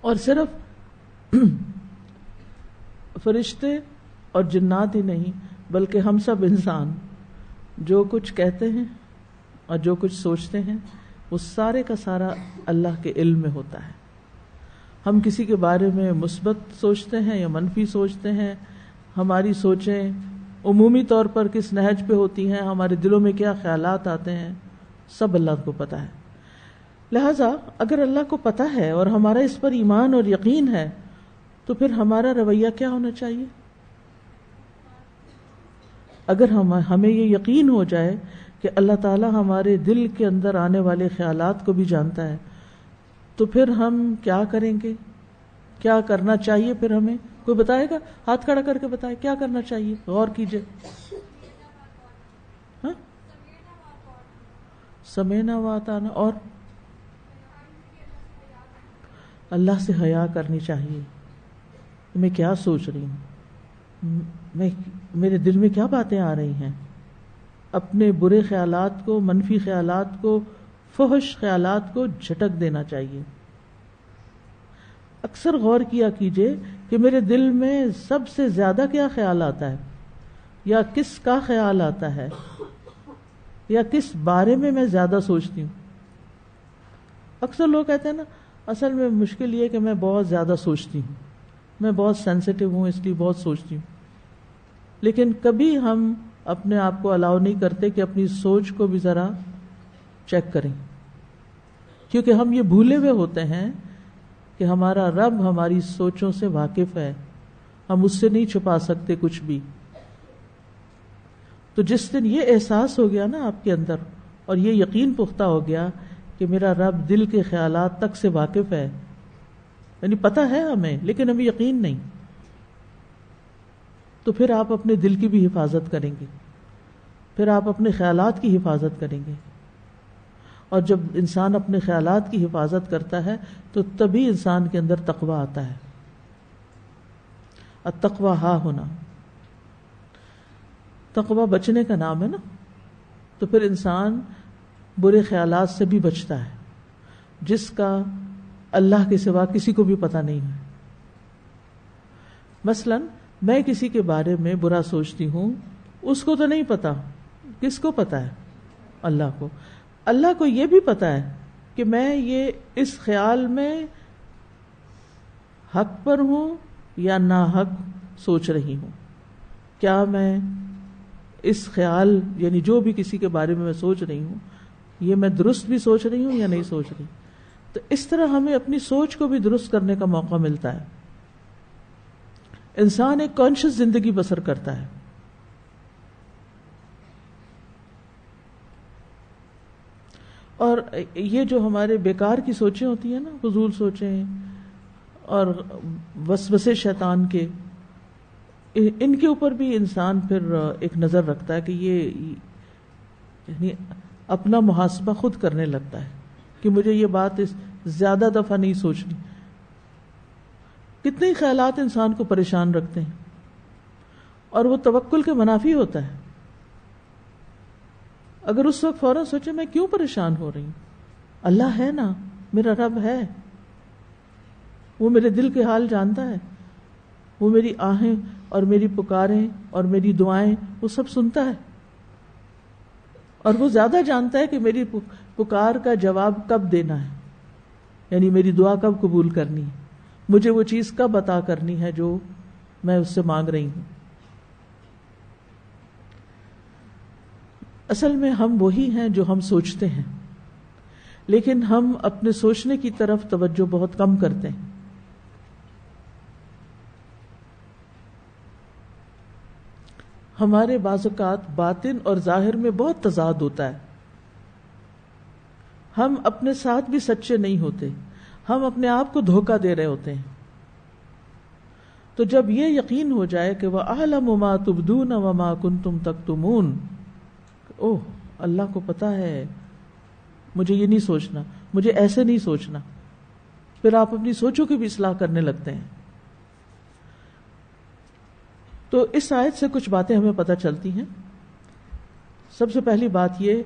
اور صرف فرشتے اور جنات ہی نہیں بلکہ ہم سب انسان جو کچھ کہتے ہیں اور جو کچھ سوچتے ہیں وہ سارے کا سارا اللہ کے علم میں ہوتا ہے۔ ہم کسی کے بارے میں مثبت سوچتے ہیں یا منفی سوچتے ہیں، ہماری سوچیں عمومی طور پر کس نہج پہ ہوتی ہیں، ہمارے دلوں میں کیا خیالات آتے ہیں، سب اللہ کو پتہ ہے۔ لہذا اگر اللہ کو پتہ ہے اور ہمارا اس پر ایمان اور یقین ہے تو پھر ہمارا رویہ کیا ہونا چاہیے؟ اگر ہمیں یہ یقین ہو جائے کہ اللہ تعالیٰ ہمارے دل کے اندر آنے والے خیالات کو بھی جانتا ہے تو پھر ہم کیا کریں گے؟ کیا کرنا چاہیے؟ پھر ہمیں کوئی بتائے گا؟ ہاتھ کھڑا کر کے بتائے کیا کرنا چاہیے، غور کیجئے۔ ہاں، سمینا واتانا، اور اللہ سے حیا کرنی چاہیے۔ میں کیا سوچ رہی ہوں، میرے دل میں کیا باتیں آ رہی ہیں، اپنے برے خیالات کو، منفی خیالات کو، فحش خیالات کو جھٹک دینا چاہیے۔ اکثر غور کیا کیجئے کہ میرے دل میں سب سے زیادہ کیا خیال آتا ہے، یا کس کا خیال آتا ہے، یا کس بارے میں زیادہ سوچتی ہوں۔ اکثر لوگ کہتے ہیں نا اصل میں مشکل یہ کہ میں بہت زیادہ سوچتی ہوں، میں بہت سینسیٹیو ہوں اس لیے بہت سوچتی ہوں، لیکن کبھی ہم اپنے آپ کو الاؤ نہیں کرتے کہ اپنی سوچ کو بھی ذرا چیک کریں، کیونکہ ہم یہ بھولے ہوئے ہوتے ہیں کہ ہمارا رب ہماری سوچوں سے واقف ہے، ہم اس سے نہیں چھپا سکتے کچھ بھی. تو جس دن یہ احساس ہو گیا نا آپ کے اندر، اور یہ یقین پختہ ہو گیا کہ میرا رب دل کے خیالات تک سے واقف ہے، یعنی پتہ ہے ہمیں لیکن ہمیں یقین نہیں، تو پھر آپ اپنے دل کی بھی حفاظت کریں گے، پھر آپ اپنے خیالات کی حفاظت کریں گے. اور جب انسان اپنے خیالات کی حفاظت کرتا ہے تو تبھی انسان کے اندر تقوی آتا ہے. التقوی ہا ہونا، تقوی بچنے کا نام ہے نا. تو پھر انسان برے خیالات سے بھی بچتا ہے جس کا اللہ کے سوا کسی کو بھی پتہ نہیں ہے. مثلا میں کسی کے بارے میں برا سوچتی ہوں، اس کو تو نہیں پتا. کس کو پتا ہے؟ اللہ کو. اللہ کو یہ بھی پتا ہے کہ میں یہ اس خیال میں حق پر ہوں یا ناحق سوچ رہی ہوں. کیا میں اس خیال یعنی جو بھی کسی کے بارے میں سوچ رہی ہوں یہ میں درست بھی سوچ رہی ہوں یا نہیں سوچ رہی. تو اس طرح ہمیں اپنی سوچ کو بھی درست کرنے کا موقع ملتا ہے. انسان ایک کانشیس زندگی بسر کرتا ہے. اور یہ جو ہمارے بیکار کی سوچیں ہوتی ہیں نا، فضول سوچیں اور وسوسے شیطان کے، ان کے اوپر بھی انسان پھر ایک نظر رکھتا ہے کہ یہ یعنی اپنا محاسبہ خود کرنے لگتا ہے کہ مجھے یہ بات زیادہ دفعہ نہیں سوچنی. کتنے خیالات انسان کو پریشان رکھتے ہیں اور وہ توکل کے منافی ہوتا ہے. اگر اس وقت فوراً سوچے میں کیوں پریشان ہو رہی ہوں، اللہ ہے نا، میرا رب ہے، وہ میرے دل کے حال جانتا ہے، وہ میری آہیں اور میری پکاریں اور میری دعائیں وہ سب سنتا ہے، اور وہ زیادہ جانتا ہے کہ میری پکار کا جواب کب دینا ہے، یعنی میری دعا کب قبول کرنی ہے، مجھے وہ چیز کب عطا کرنی ہے جو میں اس سے مانگ رہی ہوں. اصل میں ہم وہی ہیں جو ہم سوچتے ہیں، لیکن ہم اپنے سوچنے کی طرف توجہ بہت کم کرتے ہیں. ہمارے بعض اوقات باطن اور ظاہر میں بہت تضاد ہوتا ہے. ہم اپنے ساتھ بھی سچے نہیں ہوتے، ہم اپنے آپ کو دھوکہ دے رہے ہوتے ہیں. تو جب یہ یقین ہو جائے کہ وَأَعْلَمُ مَا تُبْدُونَ وَمَا كُنْتُمْ تَكْتُمُونَ، اوہ اللہ کو پتا ہے، مجھے یہ نہیں سوچنا، مجھے ایسے نہیں سوچنا، پھر آپ اپنی سوچوں کی بھی اصلاح کرنے لگتے ہیں. تو اس آیت سے کچھ باتیں ہمیں پتہ چلتی ہیں. سب سے پہلی بات یہ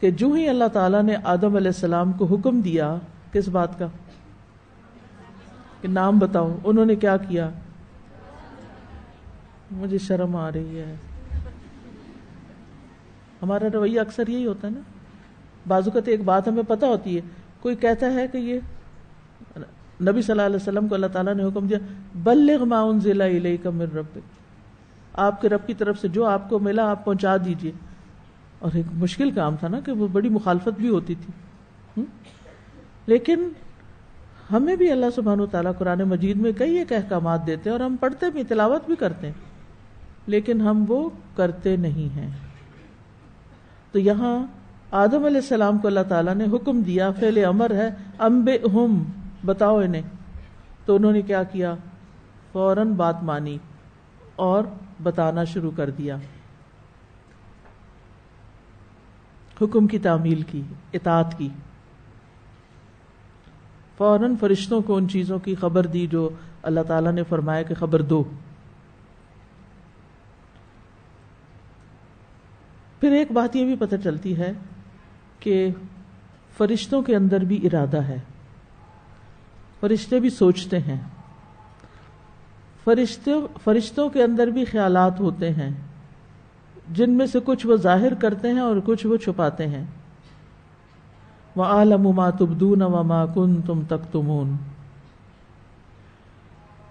کہ جو ہی اللہ تعالیٰ نے آدم علیہ السلام کو حکم دیا کس بات کا کہ نام بتاؤ، انہوں نے کیا کیا؟ مجھے شرم آ رہی ہے. ہمارا رویہ اکثر یہی ہوتا ہے نا. بعض اوقات ایک بات ہمیں پتہ ہوتی ہے، کوئی کہتا ہے کہ یہ نبی صلی اللہ علیہ وسلم کو اللہ تعالیٰ نے حکم دیا بلغ ما انزل الیک من ربک، آپ کے رب کی طرف سے جو آپ کو ملا آپ پہنچا دیجئے. اور ایک مشکل کام تھا نا کہ وہ بڑی مخالفت بھی ہوتی تھی. لیکن ہمیں بھی اللہ سبحانہ و تعالیٰ قرآن مجید میں کئی ایک احکامات دیتے ہیں اور ہم پڑھتے بھی، تلاوت بھی کرتے ہیں، لیکن ہم وہ کرتے نہیں ہیں. تو یہاں آدم علیہ السلام کو اللہ تعالیٰ نے حکم دیا، فعل امر ہے، انبئہم، بتاؤ انہیں. تو انہوں نے کیا کیا؟ فوراً بات مانی اور بتانا شروع کر دیا، حکم کی تعمیل کی، اطاعت کی. فوراً فرشتوں کو ان چیزوں کی خبر دی جو اللہ تعالیٰ نے فرمایا کہ خبر دو. پھر ایک بات یہ بھی پتہ چلتی ہے کہ فرشتوں کے اندر بھی ارادہ ہے، فرشتے بھی سوچتے ہیں، فرشتوں کے اندر بھی خیالات ہوتے ہیں جن میں سے کچھ وہ ظاہر کرتے ہیں اور کچھ وہ چھپاتے ہیں. وَأَعْلَمُ مَا تُبْدُونَ وَمَا كُنْتُمْ تَكْتُمُونَ.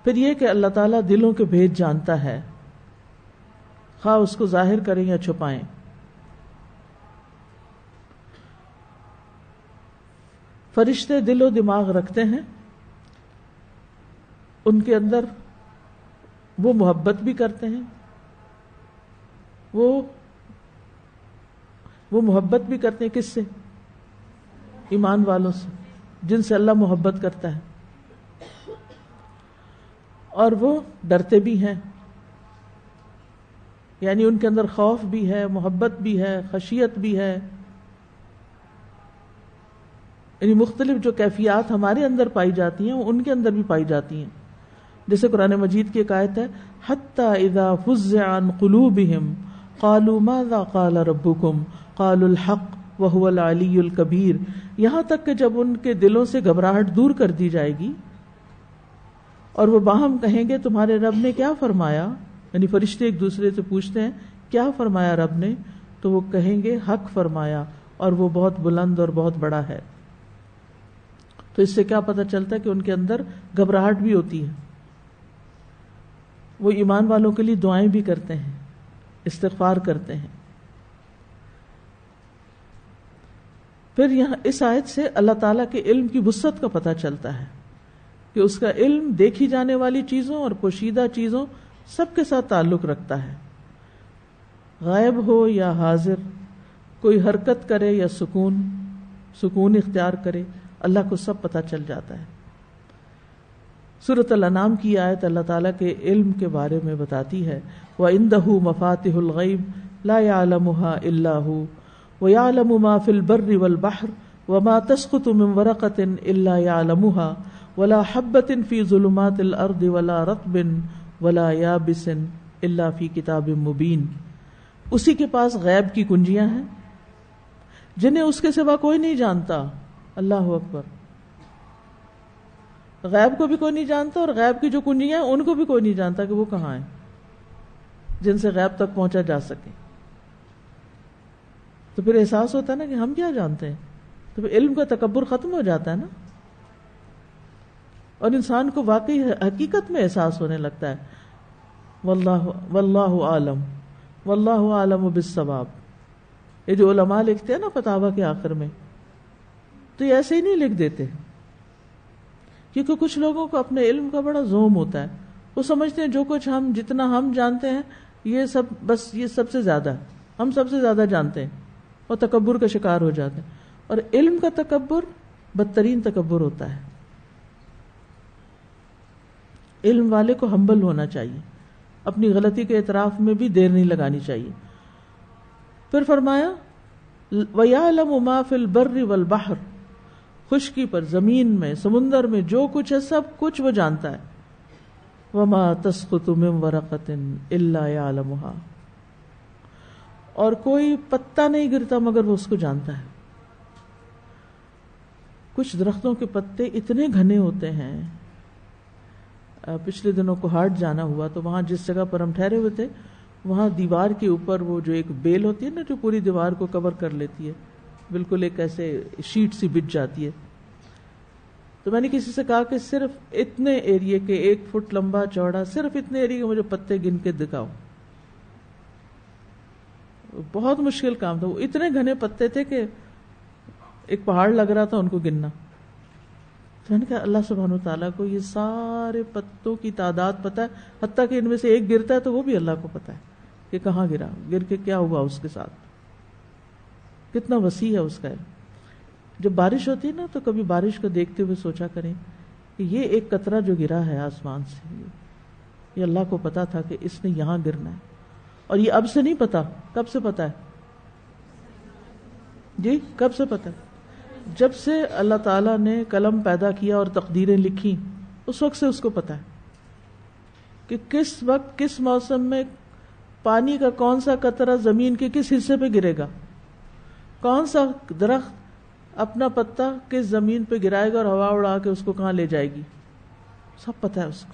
پھر یہ کہ اللہ تعالیٰ دلوں کے بھید جانتا ہے، خواہ اس کو ظاہر کریں یا چھپائیں. فرشتے دل و دماغ رکھتے ہیں، ان کے اندر وہ محبت بھی کرتے ہیں، وہ محبت بھی کرتے ہیں. کس سے؟ ایمان والوں سے، جن سے اللہ محبت کرتا ہے. اور وہ ڈرتے بھی ہیں، یعنی ان کے اندر خوف بھی ہے، محبت بھی ہے، خشیت بھی ہے. یعنی مختلف جو کیفیات ہمارے اندر پائی جاتی ہیں وہ ان کے اندر بھی پائی جاتی ہیں. جیسے قرآن مجید کی ایک آیت ہے، حتی اذا فزع عن قلوبہم قالوا ماذا قال ربکم قالوا الحق وهو العلی الکبیر. یہاں تک کہ جب ان کے دلوں سے گھبراہٹ دور کر دی جائے گی اور وہ باہم کہیں گے تمہارے رب نے کیا فرمایا، یعنی فرشتے ایک دوسرے سے پوچھتے ہیں کیا فرمایا رب نے، تو وہ کہیں گے حق فرمایا اور وہ بہت بلند اور بہت بڑا ہے. تو اس سے کیا پتہ چلتا ہے کہ ان کے اندر گھبراہٹ بھی ہوتی ہے. وہ ایمان والوں کے لیے دعائیں بھی کرتے ہیں، استغفار کرتے ہیں. پھر یہاں اس آیت سے اللہ تعالیٰ کے علم کی وسعت کا پتہ چلتا ہے کہ اس کا علم دیکھی جانے والی چیزوں اور پوشیدہ چیزوں سب کے ساتھ تعلق رکھتا ہے. غائب ہو یا حاضر، کوئی حرکت کرے یا سکون اختیار کرے، اللہ کو سب پتہ چل جاتا ہے. سورۃ الانعام کی آیت اللہ تعالیٰ کے علم کے بارے میں بتاتی ہے، وَعِندَهُ مَفَاتِحُ الْغَيْبِ لَا يَعْلَمُهَا إِلَّا هُوَ وَيَعْلَمُ مَا فِي الْبَرِّ وَالْبَحْرِ وَمَا تَسْقُطُ مِنْ وَرَقَةٍ إِلَّا يَعْلَمُهَا وَلَا حَبَّةٍ فِي ظُلُمَاتِ الْأَرْضِ وَلَا رَطْبٍ وَلَا يَابِسٍ إِلَّا فِي كِتَابٍ مُبِينٍ. اسی کے پاس غیب کی کنجیاں ہیں جنہیں اس کے سوا کوئی نہیں جانتا. اللہ اکبر. غیب کو بھی کوئی نہیں جانتا اور غیب کی جو کنجیاں ہیں ان کو بھی کوئی نہیں جانتا کہ وہ کہاں ہیں، جن سے غیب تک پہنچا جا سکے. تو پھر احساس ہوتا ہے نا کہ ہم کیا جانتے ہیں، تو پھر علم کا تکبر ختم ہو جاتا ہے نا، اور انسان کو واقعی حقیقت میں احساس ہونے لگتا ہے. واللہ عالم واللہ عالم بالصواب. یہ جو علماء لکھتے ہیں نا فتاوی کے آخر میں، تو یہ ایسے ہی نہیں لکھ دیتے، کیونکہ کچھ لوگوں کو اپنے علم کا بڑا زوم ہوتا ہے. وہ سمجھتے ہیں جو کچھ جتنا ہم جانتے ہیں یہ سب سے زیادہ ہے، ہم سب سے زیادہ جانتے ہیں، اور تکبر کا شکار ہو جاتے ہیں. اور علم کا تکبر بدترین تکبر ہوتا ہے. علم والے کو ہمبل ہونا چاہیے، اپنی غلطی کے اعتراف میں بھی دیر نہیں لگانی چاہیے. پھر فرمایا وَيَعْلَمُ مَا فِي الْبَرِّ وَالْبَحْرِ، خشکی پر، زمین میں، سمندر میں جو کچھ ہے سب کچھ وہ جانتا ہے. وَمَا تَسْقُطُ مِنْ وَرَقَةٍ إِلَّا يَعْلَمُهَا، اور کوئی پتا نہیں گرتا مگر وہ اس کو جانتا ہے. کچھ درختوں کے پتے اتنے گھنے ہوتے ہیں. پچھلے دنوں کو ہاٹ جانا ہوا تو وہاں جس جگہ پر ہم ٹھہرے ہوئے تھے وہاں دیوار کے اوپر وہ جو ایک بیل ہوتی ہے نا جو پوری دیوار کو کور کر لیتی ہے، بالکل ایک ایسے شیٹ سی بچ جاتی ہے. تو میں نے کسی سے کہا کہ صرف اتنے ایریے کے 1 فٹ لمبا چوڑا، صرف اتنے ایریے کے مجھے پتے گن کے دکھاؤ. بہت مشکل کام تھا. وہ اتنے گھنے پتے تھے کہ ایک پہاڑ لگ رہا تھا ان کو گننا. تو میں نے کہا اللہ سبحانہ وتعالیٰ کو یہ سارے پتوں کی تعداد پتہ ہے، حتیٰ کہ ان میں سے ایک گرتا ہے تو وہ بھی اللہ کو پتہ ہے کہ کہاں گرا، گر کے کیا ہوا اس کے ساتھ. کتنا وسیع ہے اس کا علم. جب بارش ہوتی ہے نا تو کبھی بارش کو دیکھتے ہوئے سوچا کریں کہ یہ ایک قطرہ جو گرا ہے آسمان سے، یہ اللہ کو پتا تھا کہ اس نے یہاں گرنا ہے. اور یہ اب سے نہیں پتا، کب سے پتا ہے؟ جی کب سے پتا ہے؟ جب سے اللہ تعالیٰ نے قلم پیدا کیا اور تقدیریں لکھی اس وقت سے اس کو پتا ہے کہ کس وقت کس موسم میں پانی کا کون سا قطرہ زمین کے کس حصے پہ گرے گا، کون سا درخت اپنا پتا کس زمین پہ گرائے گا اور ہوا اڑا کے اس کو کہاں لے جائے گی، سب پتا ہے اس کو.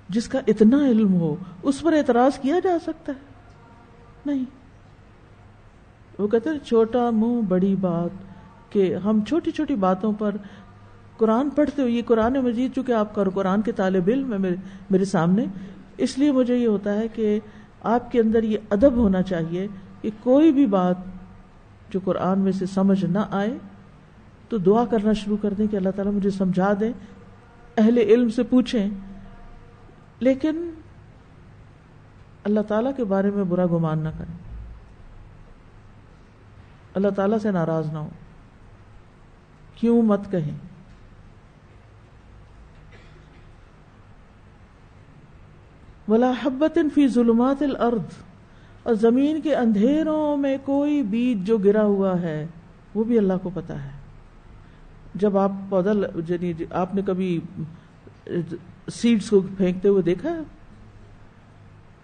جس کا اتنا علم ہو اس پر اعتراض کیا جا سکتا ہے؟ نہیں. وہ کہتے ہیں چھوٹا منہ بڑی بات، کہ ہم چھوٹی چھوٹی باتوں پر قرآن پڑھتے ہو، یہ قرآن مجید چونکہ آپ کا قرآن کے طالب علم ہے میرے سامنے، اس لیے مجھے یہ ہوتا ہے کہ آپ کے اندر یہ ادب ہونا چاہیے کہ کوئی بھی بات جو قرآن میں سے سمجھ نہ آئے تو دعا کرنا شروع کر دیں کہ اللہ تعالیٰ مجھے سمجھا دیں، اہل علم سے پوچھیں، لیکن اللہ تعالیٰ کے بارے میں برا گمان نہ کریں، اللہ تعالیٰ سے ناراض نہ ہو، کیوں مت کہیں۔ وَلَا حَبَّةٍ فِي ظُلُمَاتِ الْأَرْضِ، اور زمین کے اندھیروں میں کوئی بیج جو گرا ہوا ہے وہ بھی اللہ کو پتا ہے۔ جب آپ پودا آپ نے کبھی سیڈز کو پھینکتے ہوئے دیکھا ہے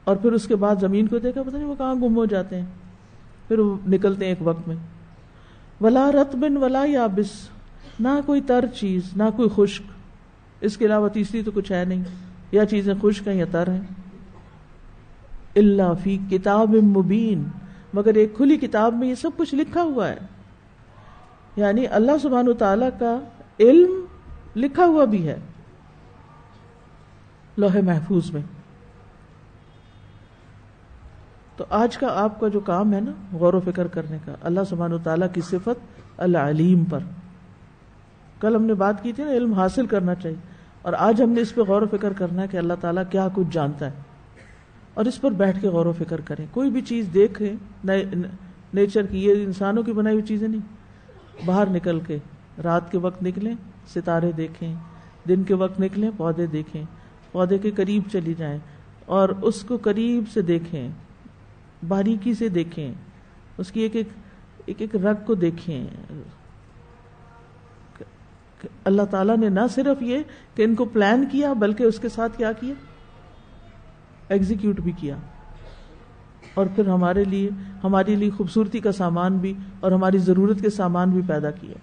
اور پھر اس کے بعد زمین کو دیکھا، پتہ نہیں وہ کہاں گم ہو جاتے ہیں، پھر وہ نکلتے ہیں ایک وقت میں۔ ولا رطب ولا یابس، نہ کوئی تر چیز نہ کوئی خشک، اس کے علاوہ تیسری تو کچھ ہے نہیں، یا چیزیں خشک ہیں یا تر ہیں۔ الا فی کتاب مبین، مگر ایک کھلی کتاب میں یہ سب کچھ لکھا ہوا ہے، یعنی اللہ سبحانہ وتعالی کا علم لکھا ہوا بھی ہے لوح محفوظ میں۔ تو آج کا آپ کا جو کام ہے نا غور و فکر کرنے کا اللہ سبحانہ وتعالیٰ کی صفت العلیم پر، کل ہم نے بات کی تھی نا علم حاصل کرنا چاہیے، اور آج ہم نے اس پہ غور و فکر کرنا ہے کہ اللہ تعالیٰ کیا کچھ جانتا ہے، اور اس پر بیٹھ کے غور و فکر کریں۔ کوئی بھی چیز دیکھیں نیچر کی، یہ انسانوں کی بنائی ہوئی چیزیں نہیں، باہر نکل کے رات کے وقت نکلیں ستارے دیکھیں، دن کے وقت نکلیں پودے دیکھیں، پودے کے قریب چلی جائیں اور اس کو قریب سے دیکھیں، باریکی سے دیکھیں، اس کی ایک رگ کو دیکھیں۔ اللہ تعالیٰ نے نہ صرف یہ کہ ان کو پلان کیا بلکہ اس کے ساتھ کیا کیا، ایگزیکیوٹ بھی کیا، اور پھر ہمارے لیے خوبصورتی کا سامان بھی اور ہماری ضرورت کے سامان بھی پیدا کیا۔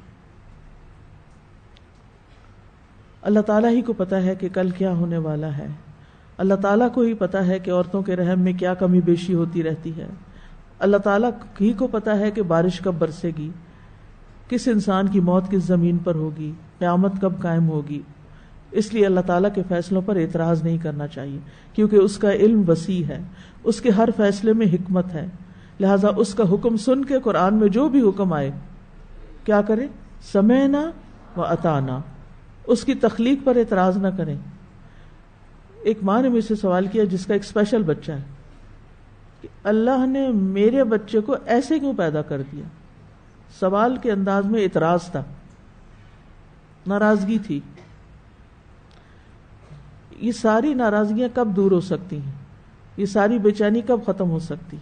اللہ تعالیٰ ہی کو پتا ہے کہ کل کیا ہونے والا ہے، اللہ تعالیٰ کو ہی پتا ہے کہ عورتوں کے رحم میں کیا کمی بیشی ہوتی رہتی ہے، اللہ تعالیٰ ہی کو پتا ہے کہ بارش کب برسے گی، کس انسان کی موت کس زمین پر ہوگی، قیامت کب قائم ہوگی۔ اس لیے اللہ تعالیٰ کے فیصلوں پر اعتراض نہیں کرنا چاہیے، کیونکہ اس کا علم وسیع ہے، اس کے ہر فیصلے میں حکمت ہے، لہٰذا اس کا حکم سن کے قرآن میں جو بھی حکم آئے کیا کریں، سمعنا و اطعنا، اس کی تخلیق پر اعتراض نہ کریں۔ ایک ماں نے مجھ سے سوال کیا جس کا ایک اسپیشل بچہ ہے کہ اللہ نے میرے بچے کو ایسے کیوں پیدا کر دیا؟ سوال کے انداز میں اعتراض تھا، ناراضگی تھی۔ یہ ساری ناراضگیاں کب دور ہو سکتی ہیں، یہ ساری بے چینی کب ختم ہو سکتی؟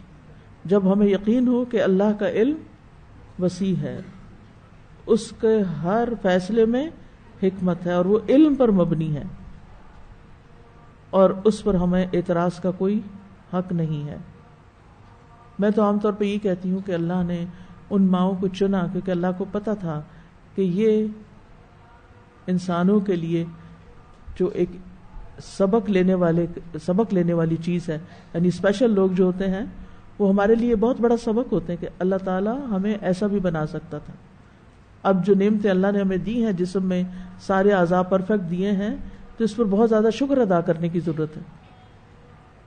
جب ہمیں یقین ہو کہ اللہ کا علم وسیع ہے، اس کے ہر فیصلے میں حکمت ہے اور وہ علم پر مبنی ہے، اور اس پر ہمیں اعتراض کا کوئی حق نہیں ہے۔ میں تو عام طور پہ یہ کہتی ہوں کہ اللہ نے ان ماؤں کو چنا کیونکہ اللہ کو پتا تھا کہ یہ انسانوں کے لیے جو ایک سبق لینے والی چیز ہے، یعنی اسپیشل لوگ جو ہوتے ہیں وہ ہمارے لیے بہت بڑا سبق ہوتے ہیں کہ اللہ تعالیٰ ہمیں ایسا بھی بنا سکتا تھا۔ اب جو نعمتیں اللہ نے ہمیں دی ہیں، جسم میں سارے اعضاء پرفیکٹ دیے ہیں، تو اس پر بہت زیادہ شکر ادا کرنے کی ضرورت ہے۔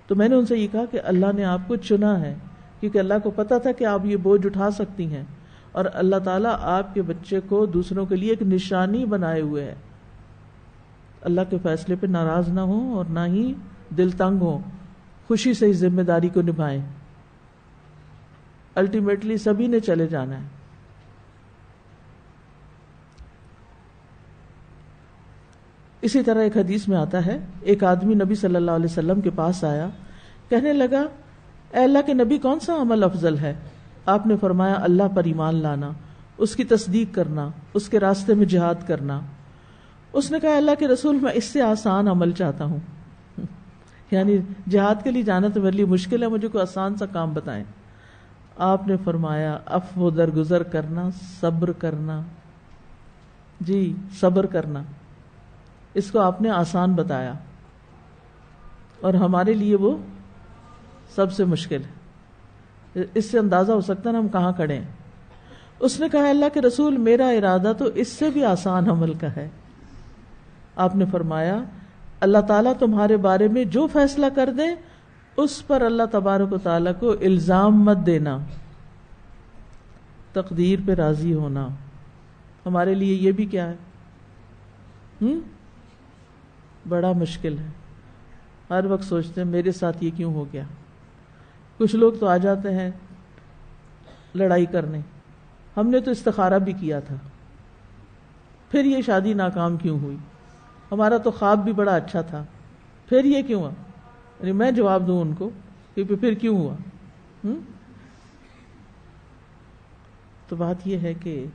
تو میں نے ان سے یہ کہا کہ اللہ نے آپ کو چنا ہے کیونکہ اللہ کو پتا تھا کہ آپ یہ بوجھ اٹھا سکتی ہیں، اور اللہ تعالیٰ آپ کے بچے کو دوسروں کے لیے ایک نشانی بنائے ہوئے ہے۔ اللہ کے فیصلے پہ ناراض نہ ہوں اور نہ ہی دل تنگ ہوں، خوشی سے اس ذمہ داری کو نبھائیں۔ الٹیمیٹلی سبھی نے چلے جانا ہے۔ اسی طرح ایک حدیث میں آتا ہے، ایک آدمی نبی صلی اللہ علیہ وسلم کے پاس آیا، کہنے لگا اے اللہ کے نبی کون سا عمل افضل ہے؟ آپ نے فرمایا اللہ پر ایمان لانا، اس کی تصدیق کرنا، اس کے راستے میں جہاد کرنا۔ اس نے کہا اللہ کے رسول میں اس سے آسان عمل چاہتا ہوں، یعنی جہاد کے لیے جانا تو میرے لیے مشکل ہے، مجھے کوئی آسان سا کام بتائیں۔ آپ نے فرمایا عفو درگزر کرنا، صبر کرنا، جی صبر کرنا، اس کو آپ نے آسان بتایا، اور ہمارے لیے وہ سب سے مشکل ہے۔ اس سے اندازہ ہو سکتا ہے نا ہم کہاں کھڑے ہیں۔ اس نے کہا اللہ کے رسول میرا ارادہ تو اس سے بھی آسان عمل کا ہے، آپ نے فرمایا اللہ تعالیٰ تمہارے بارے میں جو فیصلہ کر دے اس پر اللہ تبارک و تعالیٰ کو الزام مت دینا، تقدیر پہ راضی ہونا. ہمارے لیے یہ بھی کیا ہے؟ بڑا مشکل ہے. ہر وقت سوچتے ہیں میرے ساتھ یہ کیوں ہو گیا. کچھ لوگ تو آ جاتے ہیں لڑائی کرنے، ہم نے تو استخارہ بھی کیا تھا، پھر یہ شادی ناکام کیوں ہوئی، ہمارا تو خواب بھی بڑا اچھا تھا، پھر یہ کیوں ہوا. یعنی میں جواب دوں ان کو کہ پھر کیوں ہوا. تو بات یہ ہے کہ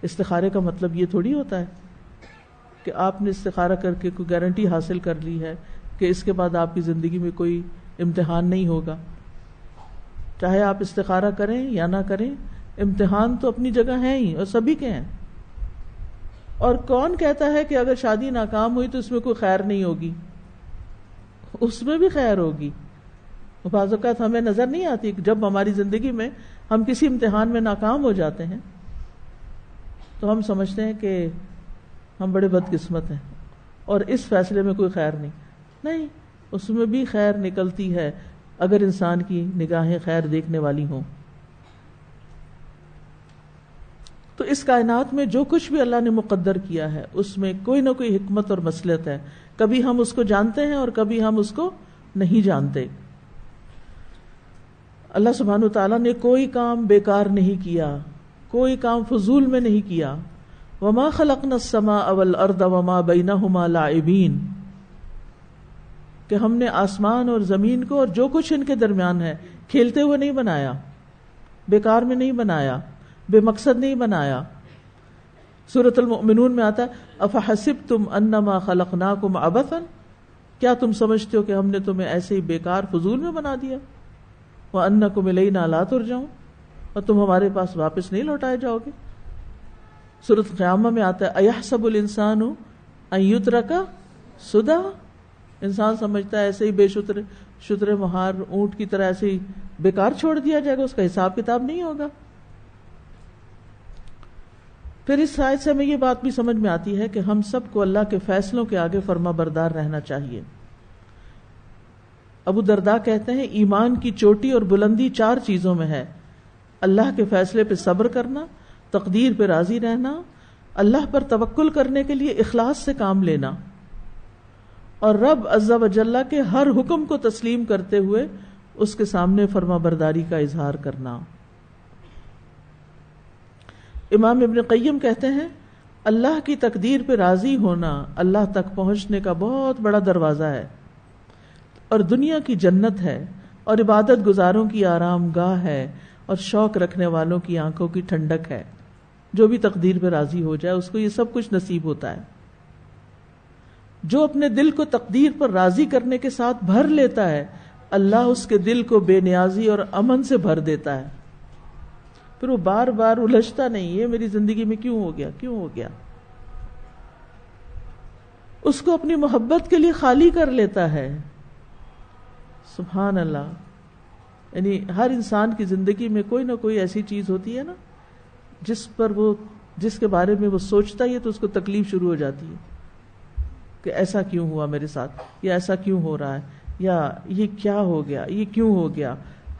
استخارے کا مطلب یہ تھوڑی ہوتا ہے کہ آپ نے استخارہ کر کے کوئی گارنٹی حاصل کر لی ہے کہ اس کے بعد آپ کی زندگی میں کوئی امتحان نہیں ہوگا. چاہے آپ استخارہ کریں یا نہ کریں، امتحان تو اپنی جگہ ہیں ہی اور سبھی کے ہیں. اور کون کہتا ہے کہ اگر شادی ناکام ہوئی تو اس میں کوئی خیر نہیں ہوگی؟ اس میں بھی خیر ہوگی. بعض اوقات ہمیں نظر نہیں آتی جب ہماری زندگی میں ہم کسی امتحان میں ناکام ہو جاتے ہیں تو ہم سمجھتے ہیں کہ ہم بڑے بدقسمت ہیں اور اس فیصلے میں کوئی خیر نہیں. اس میں بھی خیر نکلتی ہے اگر انسان کی نگاہیں خیر دیکھنے والی ہوں. تو اس کائنات میں جو کچھ بھی اللہ نے مقدر کیا ہے اس میں کوئی نہ کوئی حکمت اور مصلحت ہے. کبھی ہم اس کو جانتے ہیں اور کبھی ہم اس کو نہیں جانتے. اللہ سبحانہ وتعالیٰ نے کوئی کام بیکار نہیں کیا، کوئی کام فضول میں نہیں کیا. وما خلقنا السماء والارض وما بینہما لاعبین، کہ ہم نے آسمان اور زمین کو اور جو کچھ ان کے درمیان ہے کھیلتے ہوئے نہیں بنایا، بیکار میں نہیں بنایا، بے مقصد نہیں بنایا. سورۃ المؤمنون میں آتا ہے افحسبتم انما خلقناکم عبثا، کیا تم سمجھتے ہو کہ ہم نے تمہیں ایسے ہی بیکار فضول میں بنا دیا. وانکم الینا لا ترجعون، اور تم ہمارے پاس واپس نہیں لوٹائے جاؤ گے. سورۃ قیامہ میں آتا ہے ایحسب الانسان ان یترک سدی، انسان سمجھتا ہے ایسے ہی بے شتر مہار اونٹ کی طرح ایسے ہی بیکار چھوڑ دیا جائے گا، اس کا حساب کتاب نہیں ہوگا. پھر اس آیت سے ہمیں یہ بات بھی سمجھ میں آتی ہے کہ ہم سب کو اللہ کے فیصلوں کے آگے فرما بردار رہنا چاہیے. ابو درداء کہتے ہیں ایمان کی چوٹی اور بلندی 4 چیزوں میں ہے: اللہ کے فیصلے پہ صبر کرنا، تقدیر پہ راضی رہنا، اللہ پر توکل کرنے کے لیے اخلاص سے کام لینا، اور رب عز و جل کے ہر حکم کو تسلیم کرتے ہوئے اس کے سامنے فرما برداری کا اظہار کرنا. امام ابن قیم کہتے ہیں اللہ کی تقدیر پہ راضی ہونا اللہ تک پہنچنے کا بہت بڑا دروازہ ہے اور دنیا کی جنت ہے اور عبادت گزاروں کی آرام گاہ ہے اور شوق رکھنے والوں کی آنکھوں کی ٹھنڈک ہے. جو بھی تقدیر پہ راضی ہو جائے اس کو یہ سب کچھ نصیب ہوتا ہے. جو اپنے دل کو تقدیر پر راضی کرنے کے ساتھ بھر لیتا ہے اللہ اس کے دل کو بے نیازی اور امن سے بھر دیتا ہے. پھر وہ بار بار الجھتا نہیں یہ میری زندگی میں کیوں ہو گیا. اس کو اپنی محبت کے لیے خالی کر لیتا ہے. سبحان اللہ. یعنی ہر انسان کی زندگی میں کوئی نہ کوئی ایسی چیز ہوتی ہے نا جس کے بارے میں وہ سوچتا ہی ہے تو اس کو تکلیف شروع ہو جاتی ہے کہ ایسا کیوں ہوا میرے ساتھ، یا ایسا کیوں ہو رہا ہے، یا یہ کیا ہو گیا، یہ کیوں ہو گیا.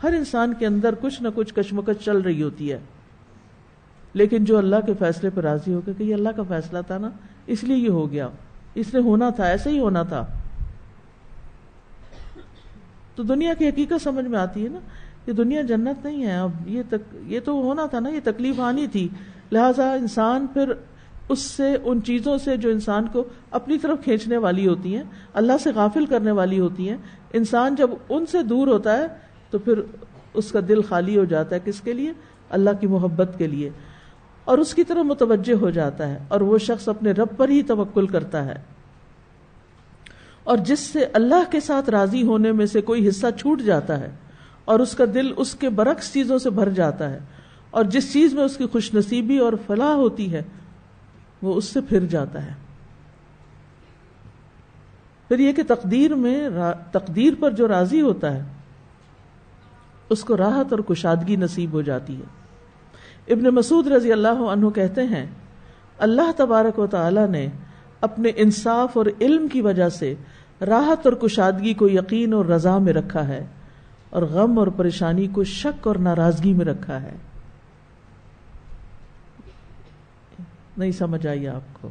ہر انسان کے اندر کچھ نہ کچھ کشمکش چل رہی ہوتی ہے. لیکن جو اللہ کے فیصلے پر راضی ہو گیا کہ یہ اللہ کا فیصلہ تھا نا اس لیے یہ ہو گیا، اس نے ہونا تھا، ایسے ہی ہونا تھا. تو دنیا کی حقیقت سمجھ میں آتی ہے نا، یہ دنیا جنت نہیں ہے. اب یہ تو ہونا تھا نا، یہ تکلیف آنی تھی. لہذا انسان پھر اس سے، ان چیزوں سے جو انسان کو اپنی طرف کھینچنے والی ہوتی ہیں، اللہ سے غافل کرنے والی ہوتی ہیں، انسان جب ان سے دور ہوتا ہے تو پھر اس کا دل خالی ہو جاتا ہے. کس کے لیے؟ اللہ کی محبت کے لیے، اور اس کی طرف متوجہ ہو جاتا ہے اور وہ شخص اپنے رب پر ہی توکل کرتا ہے. اور جس سے اللہ کے ساتھ راضی ہونے میں سے کوئی حصہ چھوٹ جاتا ہے اور اس کا دل اس کے برعکس چیزوں سے بھر جاتا ہے، اور جس چیز میں اس کی خوش نصیبی اور فلاح ہوتی ہے وہ اس سے پھر جاتا ہے. پھر یہ کہ تقدیر پر جو راضی ہوتا ہے اس کو راحت اور کشادگی نصیب ہو جاتی ہے. ابن مسعود رضی اللہ عنہ کہتے ہیں اللہ تبارک و تعالی نے اپنے انصاف اور علم کی وجہ سے راحت اور کشادگی کو یقین اور رضا میں رکھا ہے اور غم اور پریشانی کو شک اور ناراضگی میں رکھا ہے. نہیں سمجھ آئی آپ کو؟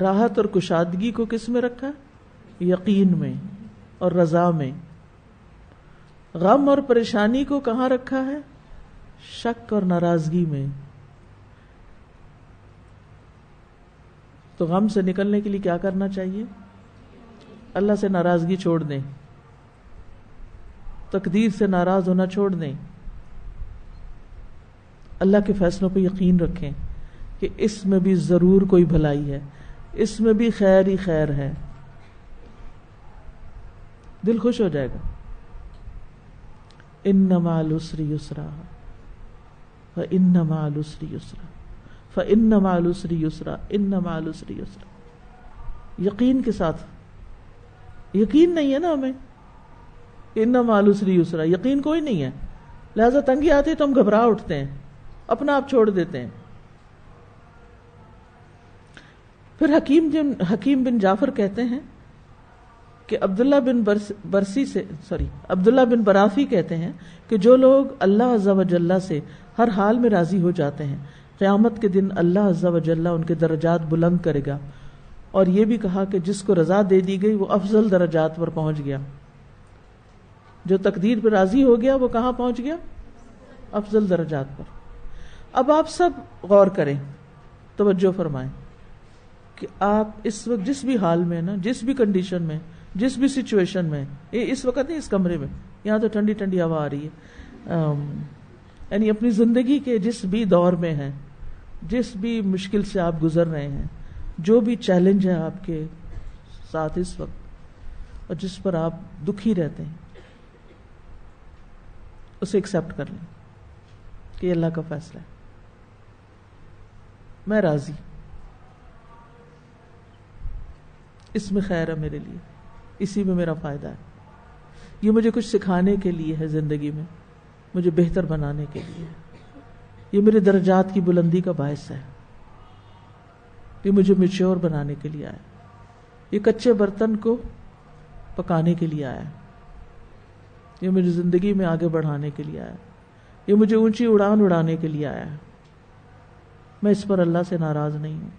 راحت اور کشادگی کو کس میں رکھا؟ یقین میں اور رضا میں. غم اور پریشانی کو کہاں رکھا ہے؟ شک اور ناراضگی میں. تو غم سے نکلنے کے لیے کیا کرنا چاہیے؟ اللہ سے ناراضگی چھوڑ دیں، تقدیر سے ناراض ہونا چھوڑ دیں، اللہ کے فیصلوں پہ یقین رکھیں کہ اس میں بھی ضرور کوئی بھلائی ہے، اس میں بھی خیر ہی خیر ہے. دل خوش ہو جائے گا. ان مع العسر یسرا فان مع العسر یسرا فان مع العسر یسرا ان مع العسر یسرا. یقین کے ساتھ. یقین نہیں ہے نا ہمیں. ان مع العسر یسرا، یقین کوئی نہیں ہے، لہذا تنگی آتی ہے تو ہم گھبرا اٹھتے ہیں، اپنا آپ چھوڑ دیتے ہیں. پھر حکیم بن جعفر کہتے ہیں کہ عبداللہ بن برافی کہتے ہیں کہ جو لوگ اللہ عز و جل سے ہر حال میں راضی ہو جاتے ہیں، قیامت کے دن اللہ عز و جل ان کے درجات بلند کرے گا. اور یہ بھی کہا کہ جس کو رضا دے دی گئی وہ افضل درجات پر پہنچ گیا. جو تقدیر پر راضی ہو گیا وہ کہاں پہنچ گیا؟ افضل درجات پر. اب آپ سب غور کریں، توجہ فرمائیں کہ آپ اس وقت جس بھی حال میں نا، جس بھی کنڈیشن میں، جس بھی سچویشن میں، اس وقت نہیں، اس کمرے میں، یہاں تو ٹھنڈی ٹھنڈی ہوا آ رہی ہے، یعنی اپنی زندگی کے جس بھی دور میں ہیں، جس بھی مشکل سے آپ گزر رہے ہیں، جو بھی چیلنج ہے آپ کے ساتھ اس وقت اور جس پر آپ دکھی رہتے ہیں، اسے ایکسپٹ کر لیں کہ یہ اللہ کا فیصلہ ہے. میں راضی، اس میں خیر ہے میرے لیے، اسی میں میرا فائدہ ہے. یہ مجھے کچھ سکھانے کے لیے ہے، زندگی میں مجھے بہتر بنانے کے لیے ہے. یہ میرے درجات کی بلندی کا باعث ہے. یہ مجھے میچور بنانے کے لیے آیا. یہ کچے برتن کو پکانے کے لیے آیا. یہ مجھے زندگی میں آگے بڑھانے کے لیے آیا. یہ مجھے اونچی اڑان اڑانے کے لیے آیا. میں اس پر اللہ سے ناراض نہیں ہوں.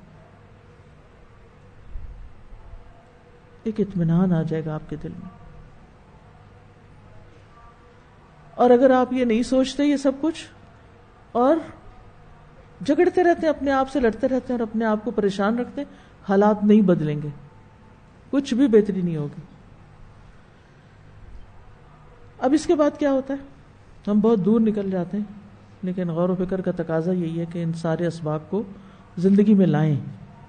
ایک اطمینان آ جائے گا آپ کے دل میں. اور اگر آپ یہ نہیں سوچتے یہ سب کچھ اور جھگڑتے رہتے ہیں، اپنے آپ سے لڑتے رہتے ہیں اور اپنے آپ کو پریشان رکھتے ہیں، حالات نہیں بدلیں گے، کچھ بھی بہتری نہیں ہوگی. اب اس کے بعد کیا ہوتا ہے؟ ہم بہت دور نکل جاتے ہیں، لیکن غور و فکر کا تقاضا یہی ہے کہ ان سارے اسباب کو زندگی میں لائیں،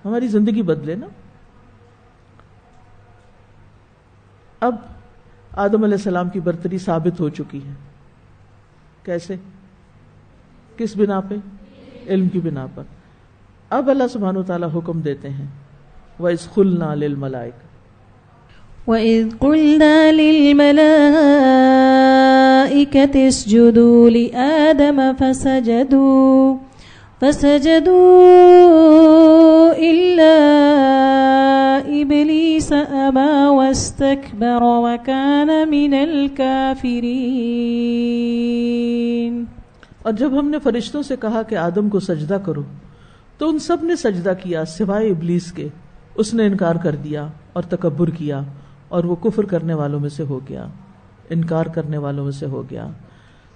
ہماری زندگی بدلے نا. اب آدم علیہ السلام کی برتری ثابت ہو چکی ہے. کیسے؟ کس بنا پہ؟ علم کی بنا پر. اب اللہ سبحانہ وتعالی حکم دیتے ہیں وَإِذْ قُلْنَا لِلْمَلَائِكَةِ وَإِذْ قُلْنَا لِلْمَلَائِكَةِ اسْجُدُوا لِآدَمَ فَسَجَدُوا إِلَّا إِبْلِيسَ أَبَى وَاسْتَكْبَرَ وَكَانَ مِنَ الْكَافِرِينَ. اور جب ہم نے فرشتوں سے کہا کہ آدم کو سجدہ کرو تو ان سب نے سجدہ کیا سوائے ابلیس کے. اس نے انکار کر دیا اور تکبر کیا اور وہ کفر کرنے والوں میں سے ہو گیا، انکار کرنے والوں میں سے ہو گیا.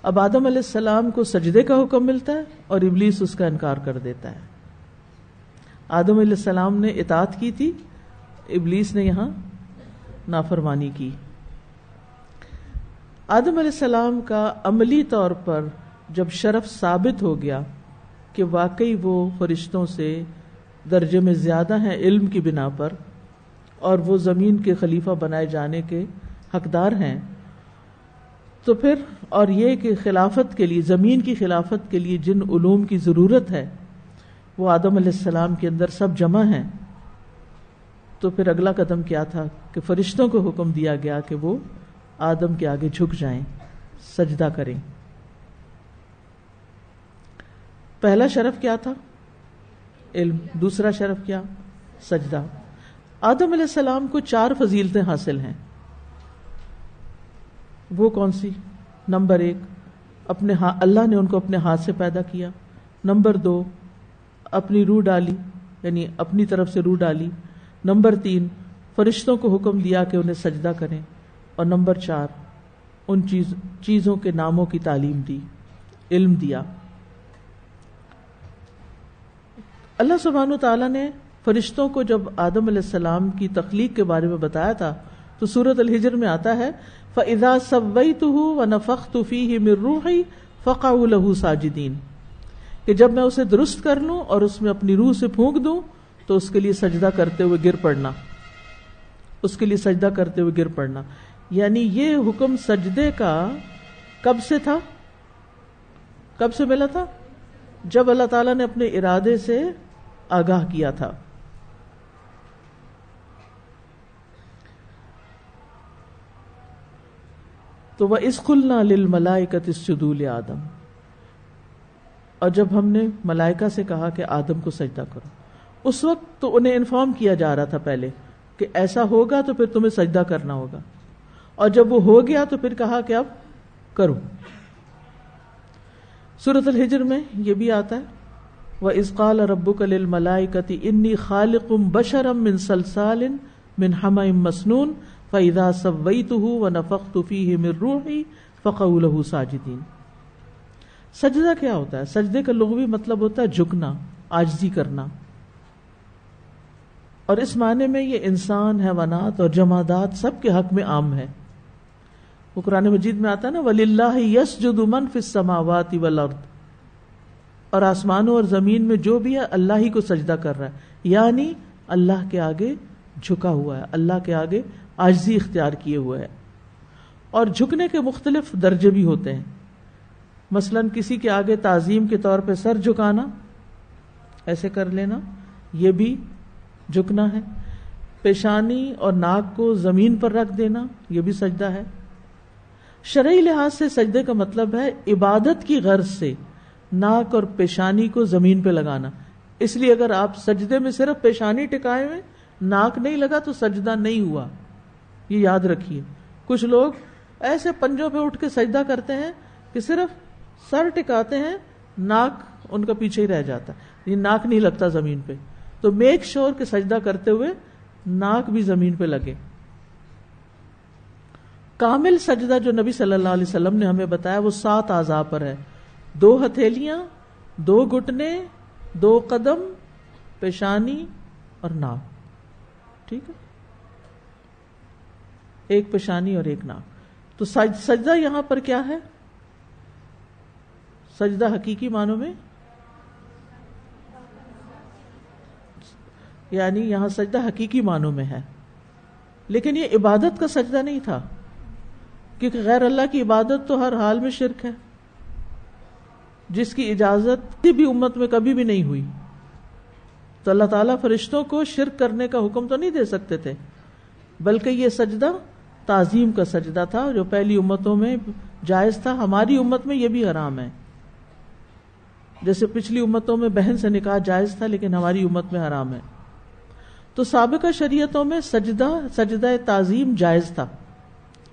اب آدم علیہ السلام کو سجدے کا حکم ملتا ہے اور ابلیس اس کا انکار کر دیتا ہے. آدم علیہ السلام نے اطاعت کی تھی، ابلیس نے یہاں نافرمانی کی. آدم علیہ السلام کا عملی طور پر جب شرف ثابت ہو گیا کہ واقعی وہ فرشتوں سے درجے میں زیادہ ہیں علم کی بنا پر اور وہ زمین کے خلیفہ بنائے جانے کے حقدار ہیں، تو پھر اور یہ کہ خلافت کے لیے، زمین کی خلافت کے لیے جن علوم کی ضرورت ہے وہ آدم علیہ السلام کے اندر سب جمع ہیں. تو پھر اگلا قدم کیا تھا کہ فرشتوں کو حکم دیا گیا کہ وہ آدم کے آگے جھک جائیں، سجدہ کریں. پہلا شرف کیا تھا؟ علم. دوسرا شرف کیا؟ سجدہ. آدم علیہ السلام کو 4 فضیلتیں حاصل ہیں. وہ کون سی؟ نمبر 1 اللہ نے ان کو اپنے ہاتھ سے پیدا کیا. نمبر 2 اپنی روح ڈالی، یعنی اپنی طرف سے روح ڈالی. نمبر 3 فرشتوں کو حکم دیا کہ انہیں سجدہ کریں. اور نمبر 4 ان چیزوں کے ناموں کی تعلیم دی، علم دیا. اللہ سبحانہ وتعالیٰ نے فرشتوں کو جب آدم علیہ السلام کی تخلیق کے بارے میں بتایا تھا تو سورۃ الحجر میں آتا ہے فَإِذَا سَوَّيْتُهُ وَنَفَخْتُ فِيهِ مِن رُّوحِي فَقَعُوا لَهُ سَاجِدِينَ، کہ جب میں اسے درست کر لوں اور اس میں اپنی روح سے پھونک دوں تو اس کے لیے سجدہ کرتے ہوئے گر پڑنا، اس کے لیے سجدہ کرتے ہوئے گر پڑنا. یعنی یہ حکم سجدے کا کب سے تھا؟ کب سے ملا تھا؟ جب اللہ تعالیٰ نے اپنے ارادے سے آگاہ کیا تھا. تو وَإِذْ قُلْنَا لِلْمَلَائِكَةِ اسْجُدُوا لِآدَمَ، اور جب ہم نے ملائکہ سے کہا کہ آدم کو سجدہ کرو، اس وقت تو انہیں انفارم کیا جا رہا تھا پہلے کہ ایسا ہوگا تو پھر تمہیں سجدہ کرنا ہوگا، اور جب وہ ہو گیا تو پھر کہا کہ اب کرو. سورۃ الحجر میں یہ بھی آتا ہے وَإِذْ قَالَ رَبُّكَ لِلْمَلَائِكَةِ إِنِّي خَالِقٌ بَشَرًا مِّن صَلْصَالٍ مِّنْ حَمَإٍ مَّسْنُونٍ فَإِذَا سَوَّيْتُهُ وَنَفَخْتُ فِيهِ مِن رُّوحِي فَقَعُوا لَهُ سَاجِدِينَ. سجدہ کیا ہوتا ہے؟ سجدے کا لغوی مطلب ہوتا ہے جھکنا، عاجزی کرنا. اور اس معنی میں یہ انسان، حیوانات اور جمادات سب کے حق میں عام ہے. وہ قرآن مجید میں آتا ہے نا وَلِلَّهِ يَسْجُدُ مَن فِي السَّمَاوَاتِ وَالْأَرْضِ، اور آسمانوں اور زمین میں جو بھی ہے اللہ ہی کو سجدہ کر رہا ہے، یعنی اللہ کے آگے جھکا ہوا ہے، اللہ کے آگے عاجزی اختیار کیے ہوئے ہے. اور جھکنے کے مختلف درجے بھی ہوتے ہیں. مثلا کسی کے آگے تعظیم کے طور پہ سر جھکانا، ایسے کر لینا، یہ بھی جھکنا ہے. پیشانی اور ناک کو زمین پر رکھ دینا، یہ بھی سجدہ ہے. شرعی لحاظ سے سجدے کا مطلب ہے عبادت کی غرض سے ناک اور پیشانی کو زمین پہ لگانا. اس لیے اگر آپ سجدے میں صرف پیشانی ٹکائے ہوئے، ناک نہیں لگا تو سجدہ نہیں ہوا، یہ یاد رکھیے. کچھ لوگ ایسے پنجوں پہ اٹھ کے سجدہ کرتے ہیں کہ صرف سر ٹکاتے ہیں، ناک ان کا پیچھے ہی رہ جاتا ہے، یہ ناک نہیں لگتا زمین پہ. تو میک شور کہ سجدہ کرتے ہوئے ناک بھی زمین پہ لگے. کامل سجدہ جو نبی صلی اللہ علیہ وسلم نے ہمیں بتایا وہ 7 اعضاء پر ہے. 2 ہتھیلیاں، 2 گھٹنے، 2 قدم، پیشانی اور ناک. ٹھیک ہے، ایک پیشانی اور ایک ناک. تو سجدہ یہاں پر کیا ہے؟ سجدہ حقیقی معنوں میں یعنی یہاں سجدہ حقیقی معنوں میں ہے، لیکن یہ عبادت کا سجدہ نہیں تھا، کیونکہ غیر اللہ کی عبادت تو ہر حال میں شرک ہے، جس کی اجازت کسی بھی امت میں کبھی بھی نہیں ہوئی. تو اللہ تعالیٰ فرشتوں کو شرک کرنے کا حکم تو نہیں دے سکتے تھے، بلکہ یہ سجدہ تعظیم کا سجدہ تھا جو پہلی امتوں میں جائز تھا. ہماری امت میں یہ بھی حرام ہے. جیسے پچھلی امتوں میں بہن سے نکاح جائز تھا لیکن ہماری امت میں حرام ہے. تو سابقہ شریعتوں میں سجدہ تعظیم جائز تھا.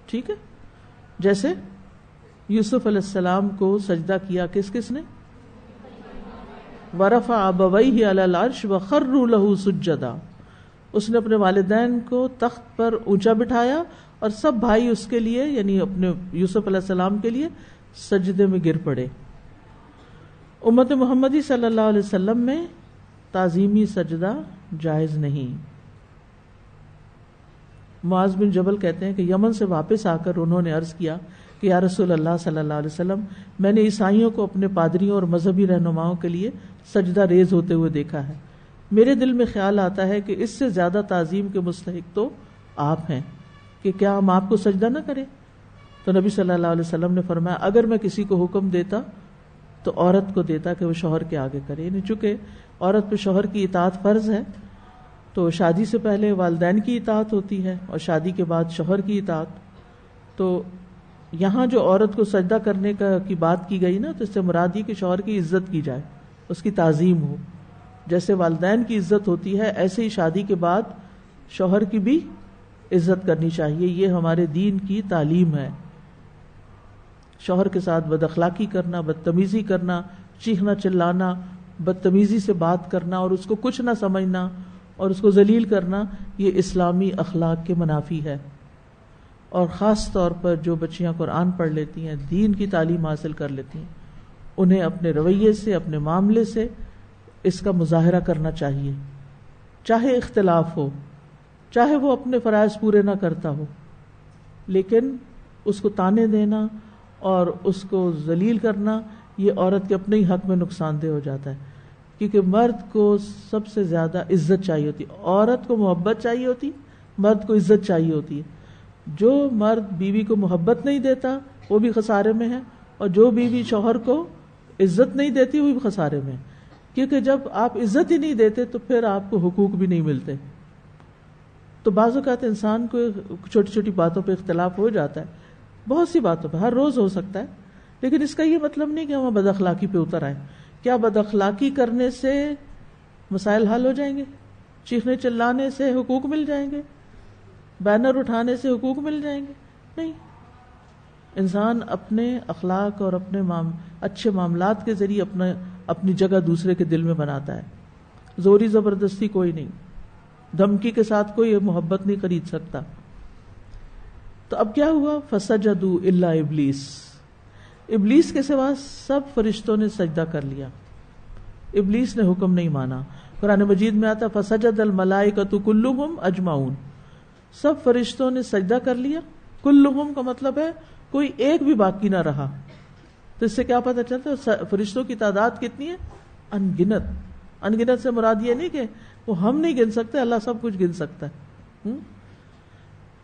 ٹھیک ہے، جیسے یوسف علیہ السلام کو سجدہ کیا کس نے؟ وَرَفَعَ أَبَوَيْهِ عَلَى الْعَرْشِ وَخَرُّوا لَهُ سُجَّدًا. اس نے اپنے والدین کو تخت پر اونچا بٹھایا اور سب بھائی اس کے لیے یعنی اپنے یوسف علیہ السلام کے لیے سجدے میں گر پڑے. امت محمدی صلی اللہ علیہ وسلم میں تعظیمی سجدہ جائز نہیں. معاذ بن جبل کہتے ہیں کہ یمن سے واپس آ کر انہوں نے عرض کیا کہ یا رسول اللہ صلی اللہ علیہ وسلم، میں نے عیسائیوں کو اپنے پادریوں اور مذہبی رہنماؤں کے لیے سجدہ ریز ہوتے ہوئے دیکھا ہے. میرے دل میں خیال آتا ہے کہ اس سے زیادہ تعظیم کے مستحق تو آپ ہیں کہ کیا ہم آپ کو سجدہ نہ کریں؟ تو نبی صلی اللہ علیہ وسلم نے فرمایا اگر میں کسی کو حکم دیتا تو عورت کو دیتا کہ وہ شوہر کے آگے کرے. یعنی چونکہ عورت پہ شوہر کی اطاعت فرض ہے تو شادی سے پہلے والدین کی اطاعت ہوتی ہے اور شادی کے بعد شوہر کی اطاعت. تو یہاں جو عورت کو سجدہ کرنے کی بات کی گئی نا، تو اس سے مراد یہ کہ شوہر کی عزت کی جائے، اس کی تعظیم ہو. جیسے والدین کی عزت ہوتی ہے ایسے ہی شادی کے بعد شوہر کی بھی عزت کرنی چاہیے. یہ ہمارے دین کی تعلیم ہے. شوہر کے ساتھ بد اخلاقی کرنا، بدتمیزی کرنا، چیخنا چلانا، بدتمیزی سے بات کرنا اور اس کو کچھ نہ سمجھنا اور اس کو ذلیل کرنا، یہ اسلامی اخلاق کے منافی ہے. اور خاص طور پر جو بچیاں قرآن پڑھ لیتی ہیں، دین کی تعلیم حاصل کر لیتی ہیں، انہیں اپنے رویے سے، اپنے معاملے سے اس کا مظاہرہ کرنا چاہیے. چاہے اختلاف ہو، چاہے وہ اپنے فرائض پورے نہ کرتا ہو، لیکن اس کو تانے دینا اور اس کو ذلیل کرنا یہ عورت کے اپنے ہی حق میں نقصان دہ ہو جاتا ہے. کیونکہ مرد کو سب سے زیادہ عزت چاہیے ہوتی، عورت کو محبت چاہیے ہوتی، مرد کو عزت چاہیے ہوتی ہے. جو مرد بیوی کو محبت نہیں دیتا وہ بھی خسارے میں ہے، اور جو بیوی شوہر کو عزت نہیں دیتی وہ بھی خسارے میں ہے. کیونکہ جب آپ عزت ہی نہیں دیتے تو پھر آپ کو حقوق بھی نہیں ملتے. تو بعض اوقات انسان کو چھوٹی چھوٹی باتوں پہ اختلاف ہو جاتا ہے، بہت سی باتوں پہ، ہر روز ہو سکتا ہے، لیکن اس کا یہ مطلب نہیں کہ ہم بد اخلاقی پہ اتر آئیں. کیا بد اخلاقی کرنے سے مسائل حل ہو جائیں گے؟ چیخنے چلانے سے حقوق مل جائیں گے؟ بینر اٹھانے سے حقوق مل جائیں گے؟ نہیں. انسان اپنے اخلاق اور اپنے اچھے معاملات کے ذریعے اپنی جگہ دوسرے کے دل میں بناتا ہے. زوری زبردستی کوئی نہیں، دھمکی کے ساتھ کوئی محبت نہیں خرید سکتا. تو اب کیا ہوا؟ فسجدوا الا ابلیس، ابلیس کے سوا سب فرشتوں نے سجدہ کر لیا. ابلیس نے حکم نہیں مانا. قرآن مجید میں آتا فسجد الملائکۃ کلھم اجمعون، سب فرشتوں نے سجدہ کر لیا. کلھم کا مطلب ہے کوئی ایک بھی باقی نہ رہا. تو اس سے کیا پتہ چلتا ہے فرشتوں کی تعداد کتنی ہے؟ انگنت. انگنت سے مراد یہ نہیں کہ وہ ہم نہیں گن سکتے، اللہ سب کچھ گن سکتا ہے.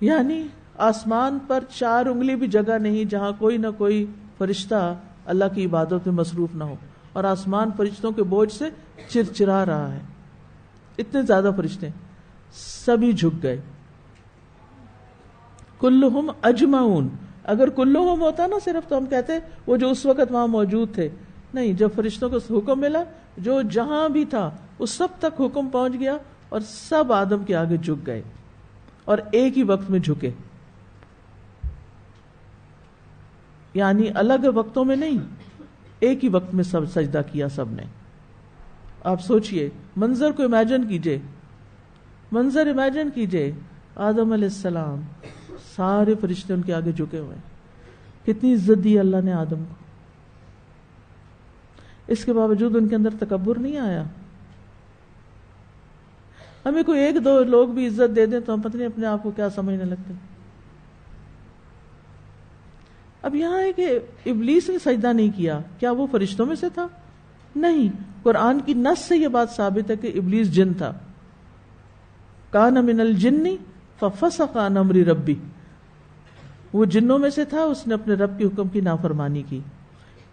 یعنی آسمان پر 4 انگلی بھی جگہ نہیں جہاں کوئی نہ کوئی فرشتہ اللہ کی عبادت میں مصروف نہ ہو، اور آسمان فرشتوں کے بوجھ سے چرچرا رہا ہے. اتنے زیادہ فرشتے، سبھی جھک گئے. کلہم اجمعون. اگر کلہم ہوتا نا صرف تو ہم کہتے وہ جو اس وقت وہاں موجود تھے. نہیں، جب فرشتوں کو حکم ملا جو جہاں بھی تھا اس سب تک حکم پہنچ گیا اور سب آدم کے آگے جھک گئے اور ایک ہی وقت میں جھکے. یعنی الگ وقتوں میں نہیں، ایک ہی وقت میں سب سجدہ کیا سب نے. آپ سوچئے، منظر کو امیجن کیجئے، منظر امیجن کیجئے. آدم علیہ السلام سارے فرشتے ان کے آگے جھکے ہوئے. کتنی عزت دی اللہ نے آدم کو. اس کے باوجود ان کے اندر تکبر نہیں آیا. ہمیں کوئی 1-2 لوگ بھی عزت دے دیں تو ہم پتہ نہیں اپنے آپ کو کیا سمجھنے لگتے. اب یہاں ہے کہ ابلیس نے سجدہ نہیں کیا، کیا وہ فرشتوں میں سے تھا؟ نہیں. قرآن کی نص سے یہ بات ثابت ہے کہ ابلیس جن تھا. کان من الجن ففسق عن امر ربی، وہ جنوں میں سے تھا، اس نے اپنے رب کے حکم کی نافرمانی کی.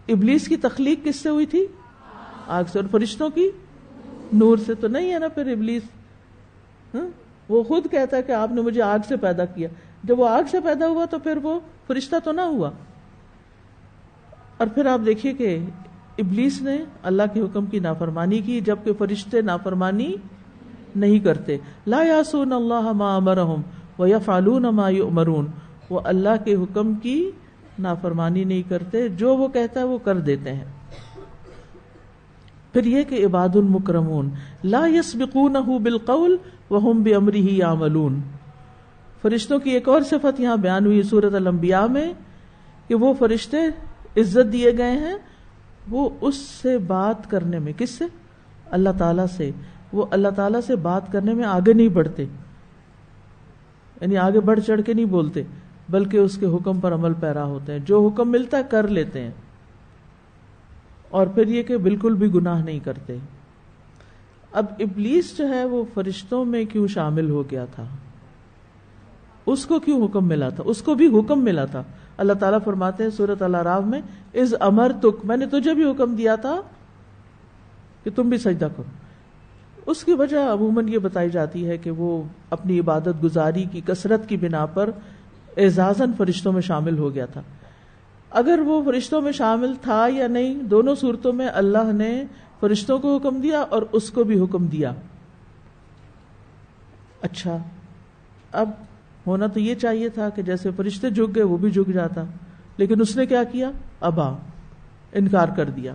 ابلیس کی تخلیق کس سے ہوئی تھی؟ آگ سے. اور فرشتوں کی نور سے. تو نہیں ہے نا پھر ابلیس. وہ خود کہتا ہے کہ آپ نے مجھے آگ سے پیدا کیا. جب وہ آگ سے پیدا ہوا تو پھر وہ فرشتہ تو نہ ہوا. اور پھر آپ دیکھیے کہ ابلیس نے اللہ کے حکم کی نافرمانی کی، جبکہ فرشتے نافرمانی نہیں کرتے. لا یعصون اللہ ما امرہم ویفعلون ما یؤمرون، وہ اللہ کے حکم کی نافرمانی نہیں کرتے، جو وہ کہتا ہے وہ کر دیتے ہیں. پھر یہ کہ عباد المکرمون لا یسبقونہ بالقول وہم بامرہ یعملون. فرشتوں کی ایک اور صفت یہاں بیان ہوئی سورۃ الانبیاء میں کہ وہ فرشتے عزت دیے گئے ہیں، وہ اس سے بات کرنے میں، کس سے؟ اللہ تعالیٰ سے. وہ اللہ تعالیٰ سے بات کرنے میں آگے نہیں بڑھتے، یعنی آگے بڑھ چڑھ کے نہیں بولتے، بلکہ اس کے حکم پر عمل پیرا ہوتے ہیں. جو حکم ملتا ہے کر لیتے ہیں. اور پھر یہ کہ بالکل بھی گناہ نہیں کرتے. اب ابلیس جو ہے وہ فرشتوں میں کیوں شامل ہو گیا تھا؟ اس کو کیوں حکم ملا تھا؟ اس کو بھی حکم ملا تھا. اللہ تعالیٰ فرماتے ہیں سورۃ الاعراف میں اذ امرتک، میں نے تجھے بھی حکم دیا تھا کہ تم بھی سجدہ کرو. اس کی وجہ عموماً یہ بتائی جاتی ہے کہ وہ اپنی عبادت گزاری کی کثرت کی بنا پر اعزازاً فرشتوں میں شامل ہو گیا تھا. اگر وہ فرشتوں میں شامل تھا یا نہیں، دونوں صورتوں میں اللہ نے فرشتوں کو حکم دیا اور اس کو بھی حکم دیا. اچھا اب ہونا تو یہ چاہیے تھا کہ جیسے فرشتے جھک گئے وہ بھی جھک جاتا، لیکن اس نے کیا کیا؟ ابا، انکار کر دیا.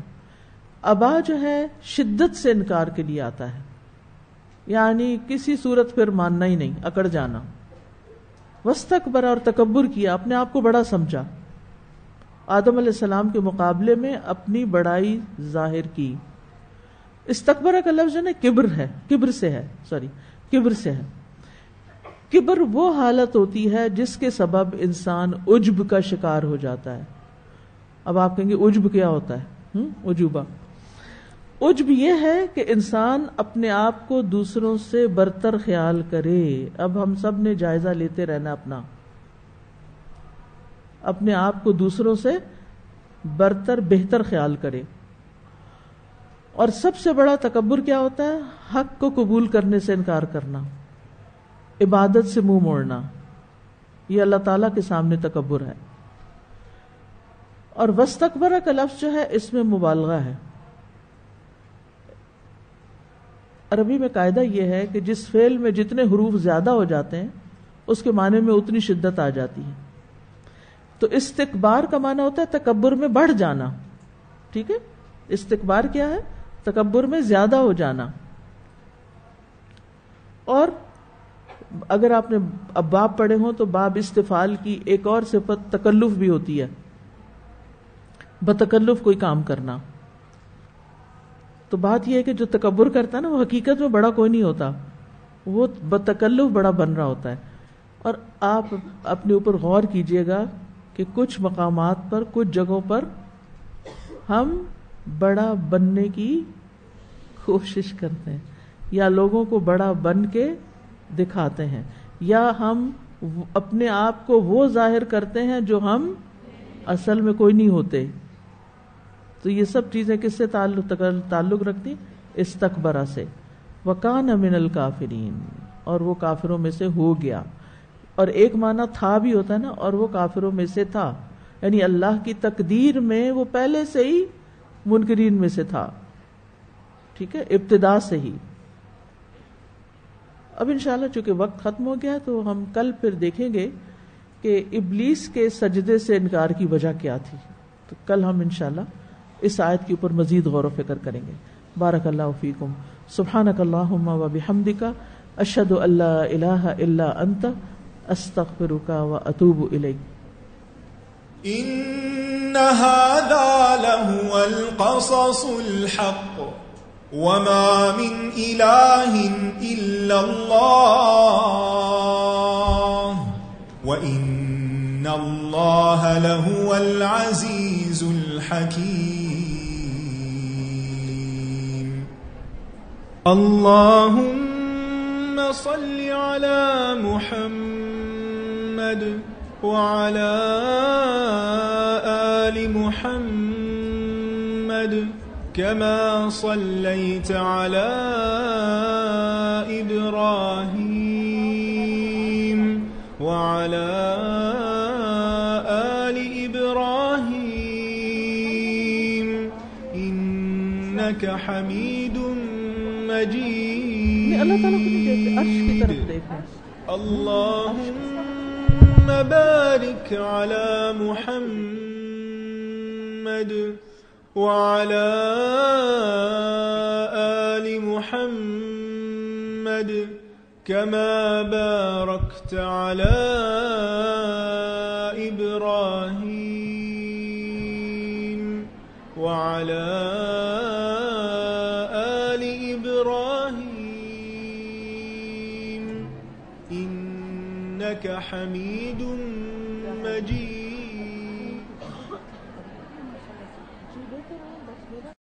ابا جو ہے شدت سے انکار کے لیے آتا ہے، یعنی کسی صورت پھر ماننا ہی نہیں، اکڑ جانا. واستکبر، اور تکبر کیا، اپنے آپ کو بڑا سمجھا. آدم علیہ السلام کے مقابلے میں اپنی بڑائی ظاہر کی. استکبر کا لفظ جو ہے کبر ہے، کبر سے ہے. کبر وہ حالت ہوتی ہے جس کے سبب انسان عجب کا شکار ہو جاتا ہے. اب آپ کہیں گے عجب کیا ہوتا ہے؟ عجوبہ. عجب یہ ہے کہ انسان اپنے آپ کو دوسروں سے برتر خیال کرے. اب ہم سب نے جائزہ لیتے رہنا اپنے آپ کو دوسروں سے برتر بہتر خیال کرے. اور سب سے بڑا تکبر کیا ہوتا ہے؟ حق کو قبول کرنے سے انکار کرنا، عبادت سے منہ موڑنا. یہ اللہ تعالیٰ کے سامنے تکبر ہے. اور واستکبر کا لفظ جو ہے اس میں مبالغہ ہے. عربی میں قاعدہ یہ ہے کہ جس فعل میں جتنے حروف زیادہ ہو جاتے ہیں اس کے معنی میں اتنی شدت آ جاتی ہے. تو استکبار کا معنی ہوتا ہے تکبر میں بڑھ جانا. ٹھیک ہے، استکبار کیا ہے؟ تکبر میں زیادہ ہو جانا. اور اگر آپ نے اب باب پڑھے ہوں تو باب استفعال کی ایک اور صفت تکلف بھی ہوتی ہے، بتکلف کوئی کام کرنا. تو بات یہ ہے کہ جو تکبر کرتا ہے نا وہ حقیقت میں بڑا کوئی نہیں ہوتا، وہ بتکلف بڑا بن رہا ہوتا ہے. اور آپ اپنے اوپر غور کیجئے گا کہ کچھ مقامات پر، کچھ جگہوں پر ہم بڑا بننے کی کوشش کرتے ہیں، یا لوگوں کو بڑا بن کے دکھاتے ہیں، یا ہم اپنے آپ کو وہ ظاہر کرتے ہیں جو ہم اصل میں کوئی نہیں ہوتے. تو یہ سب چیزیں کس سے تعلق رکھتی؟ استکبرہ سے. وَكَانَ مِنَ الْكَافِرِينَ، اور وہ کافروں میں سے ہو گیا. اور ایک معنی تھا بھی ہوتا ہے نا، اور وہ کافروں میں سے تھا، یعنی اللہ کی تقدیر میں وہ پہلے سے ہی منکرین میں سے تھا. ٹھیک ہے، ابتدا سے ہی. اب انشاءاللہ چونکہ وقت ختم ہو گیا تو ہم کل پھر دیکھیں گے کہ ابلیس کے سجدے سے انکار کی وجہ کیا تھی. تو کل ہم انشاءاللہ اس آیت کے اوپر مزید غور و فکر کریں گے. بارک اللہ فیکم. سبحانک اللہم و بحمدک، اشہد ان لا الہ الا انت، استغفرک و اتوب الیک. ان هذا لهو القصص الحق وما من اله الا الله وان الله لهو العزيز الحكيم. اللهم صل على محمد وعلى آل محمد كما صليت على إبراهيم وعلى آل إبراهيم إنك حميد مجيد. اللهم بارك على محمد وعلى آل محمد كما باركت على إبراهيم وعلى آل إبراهيم إنك حميد مجيد.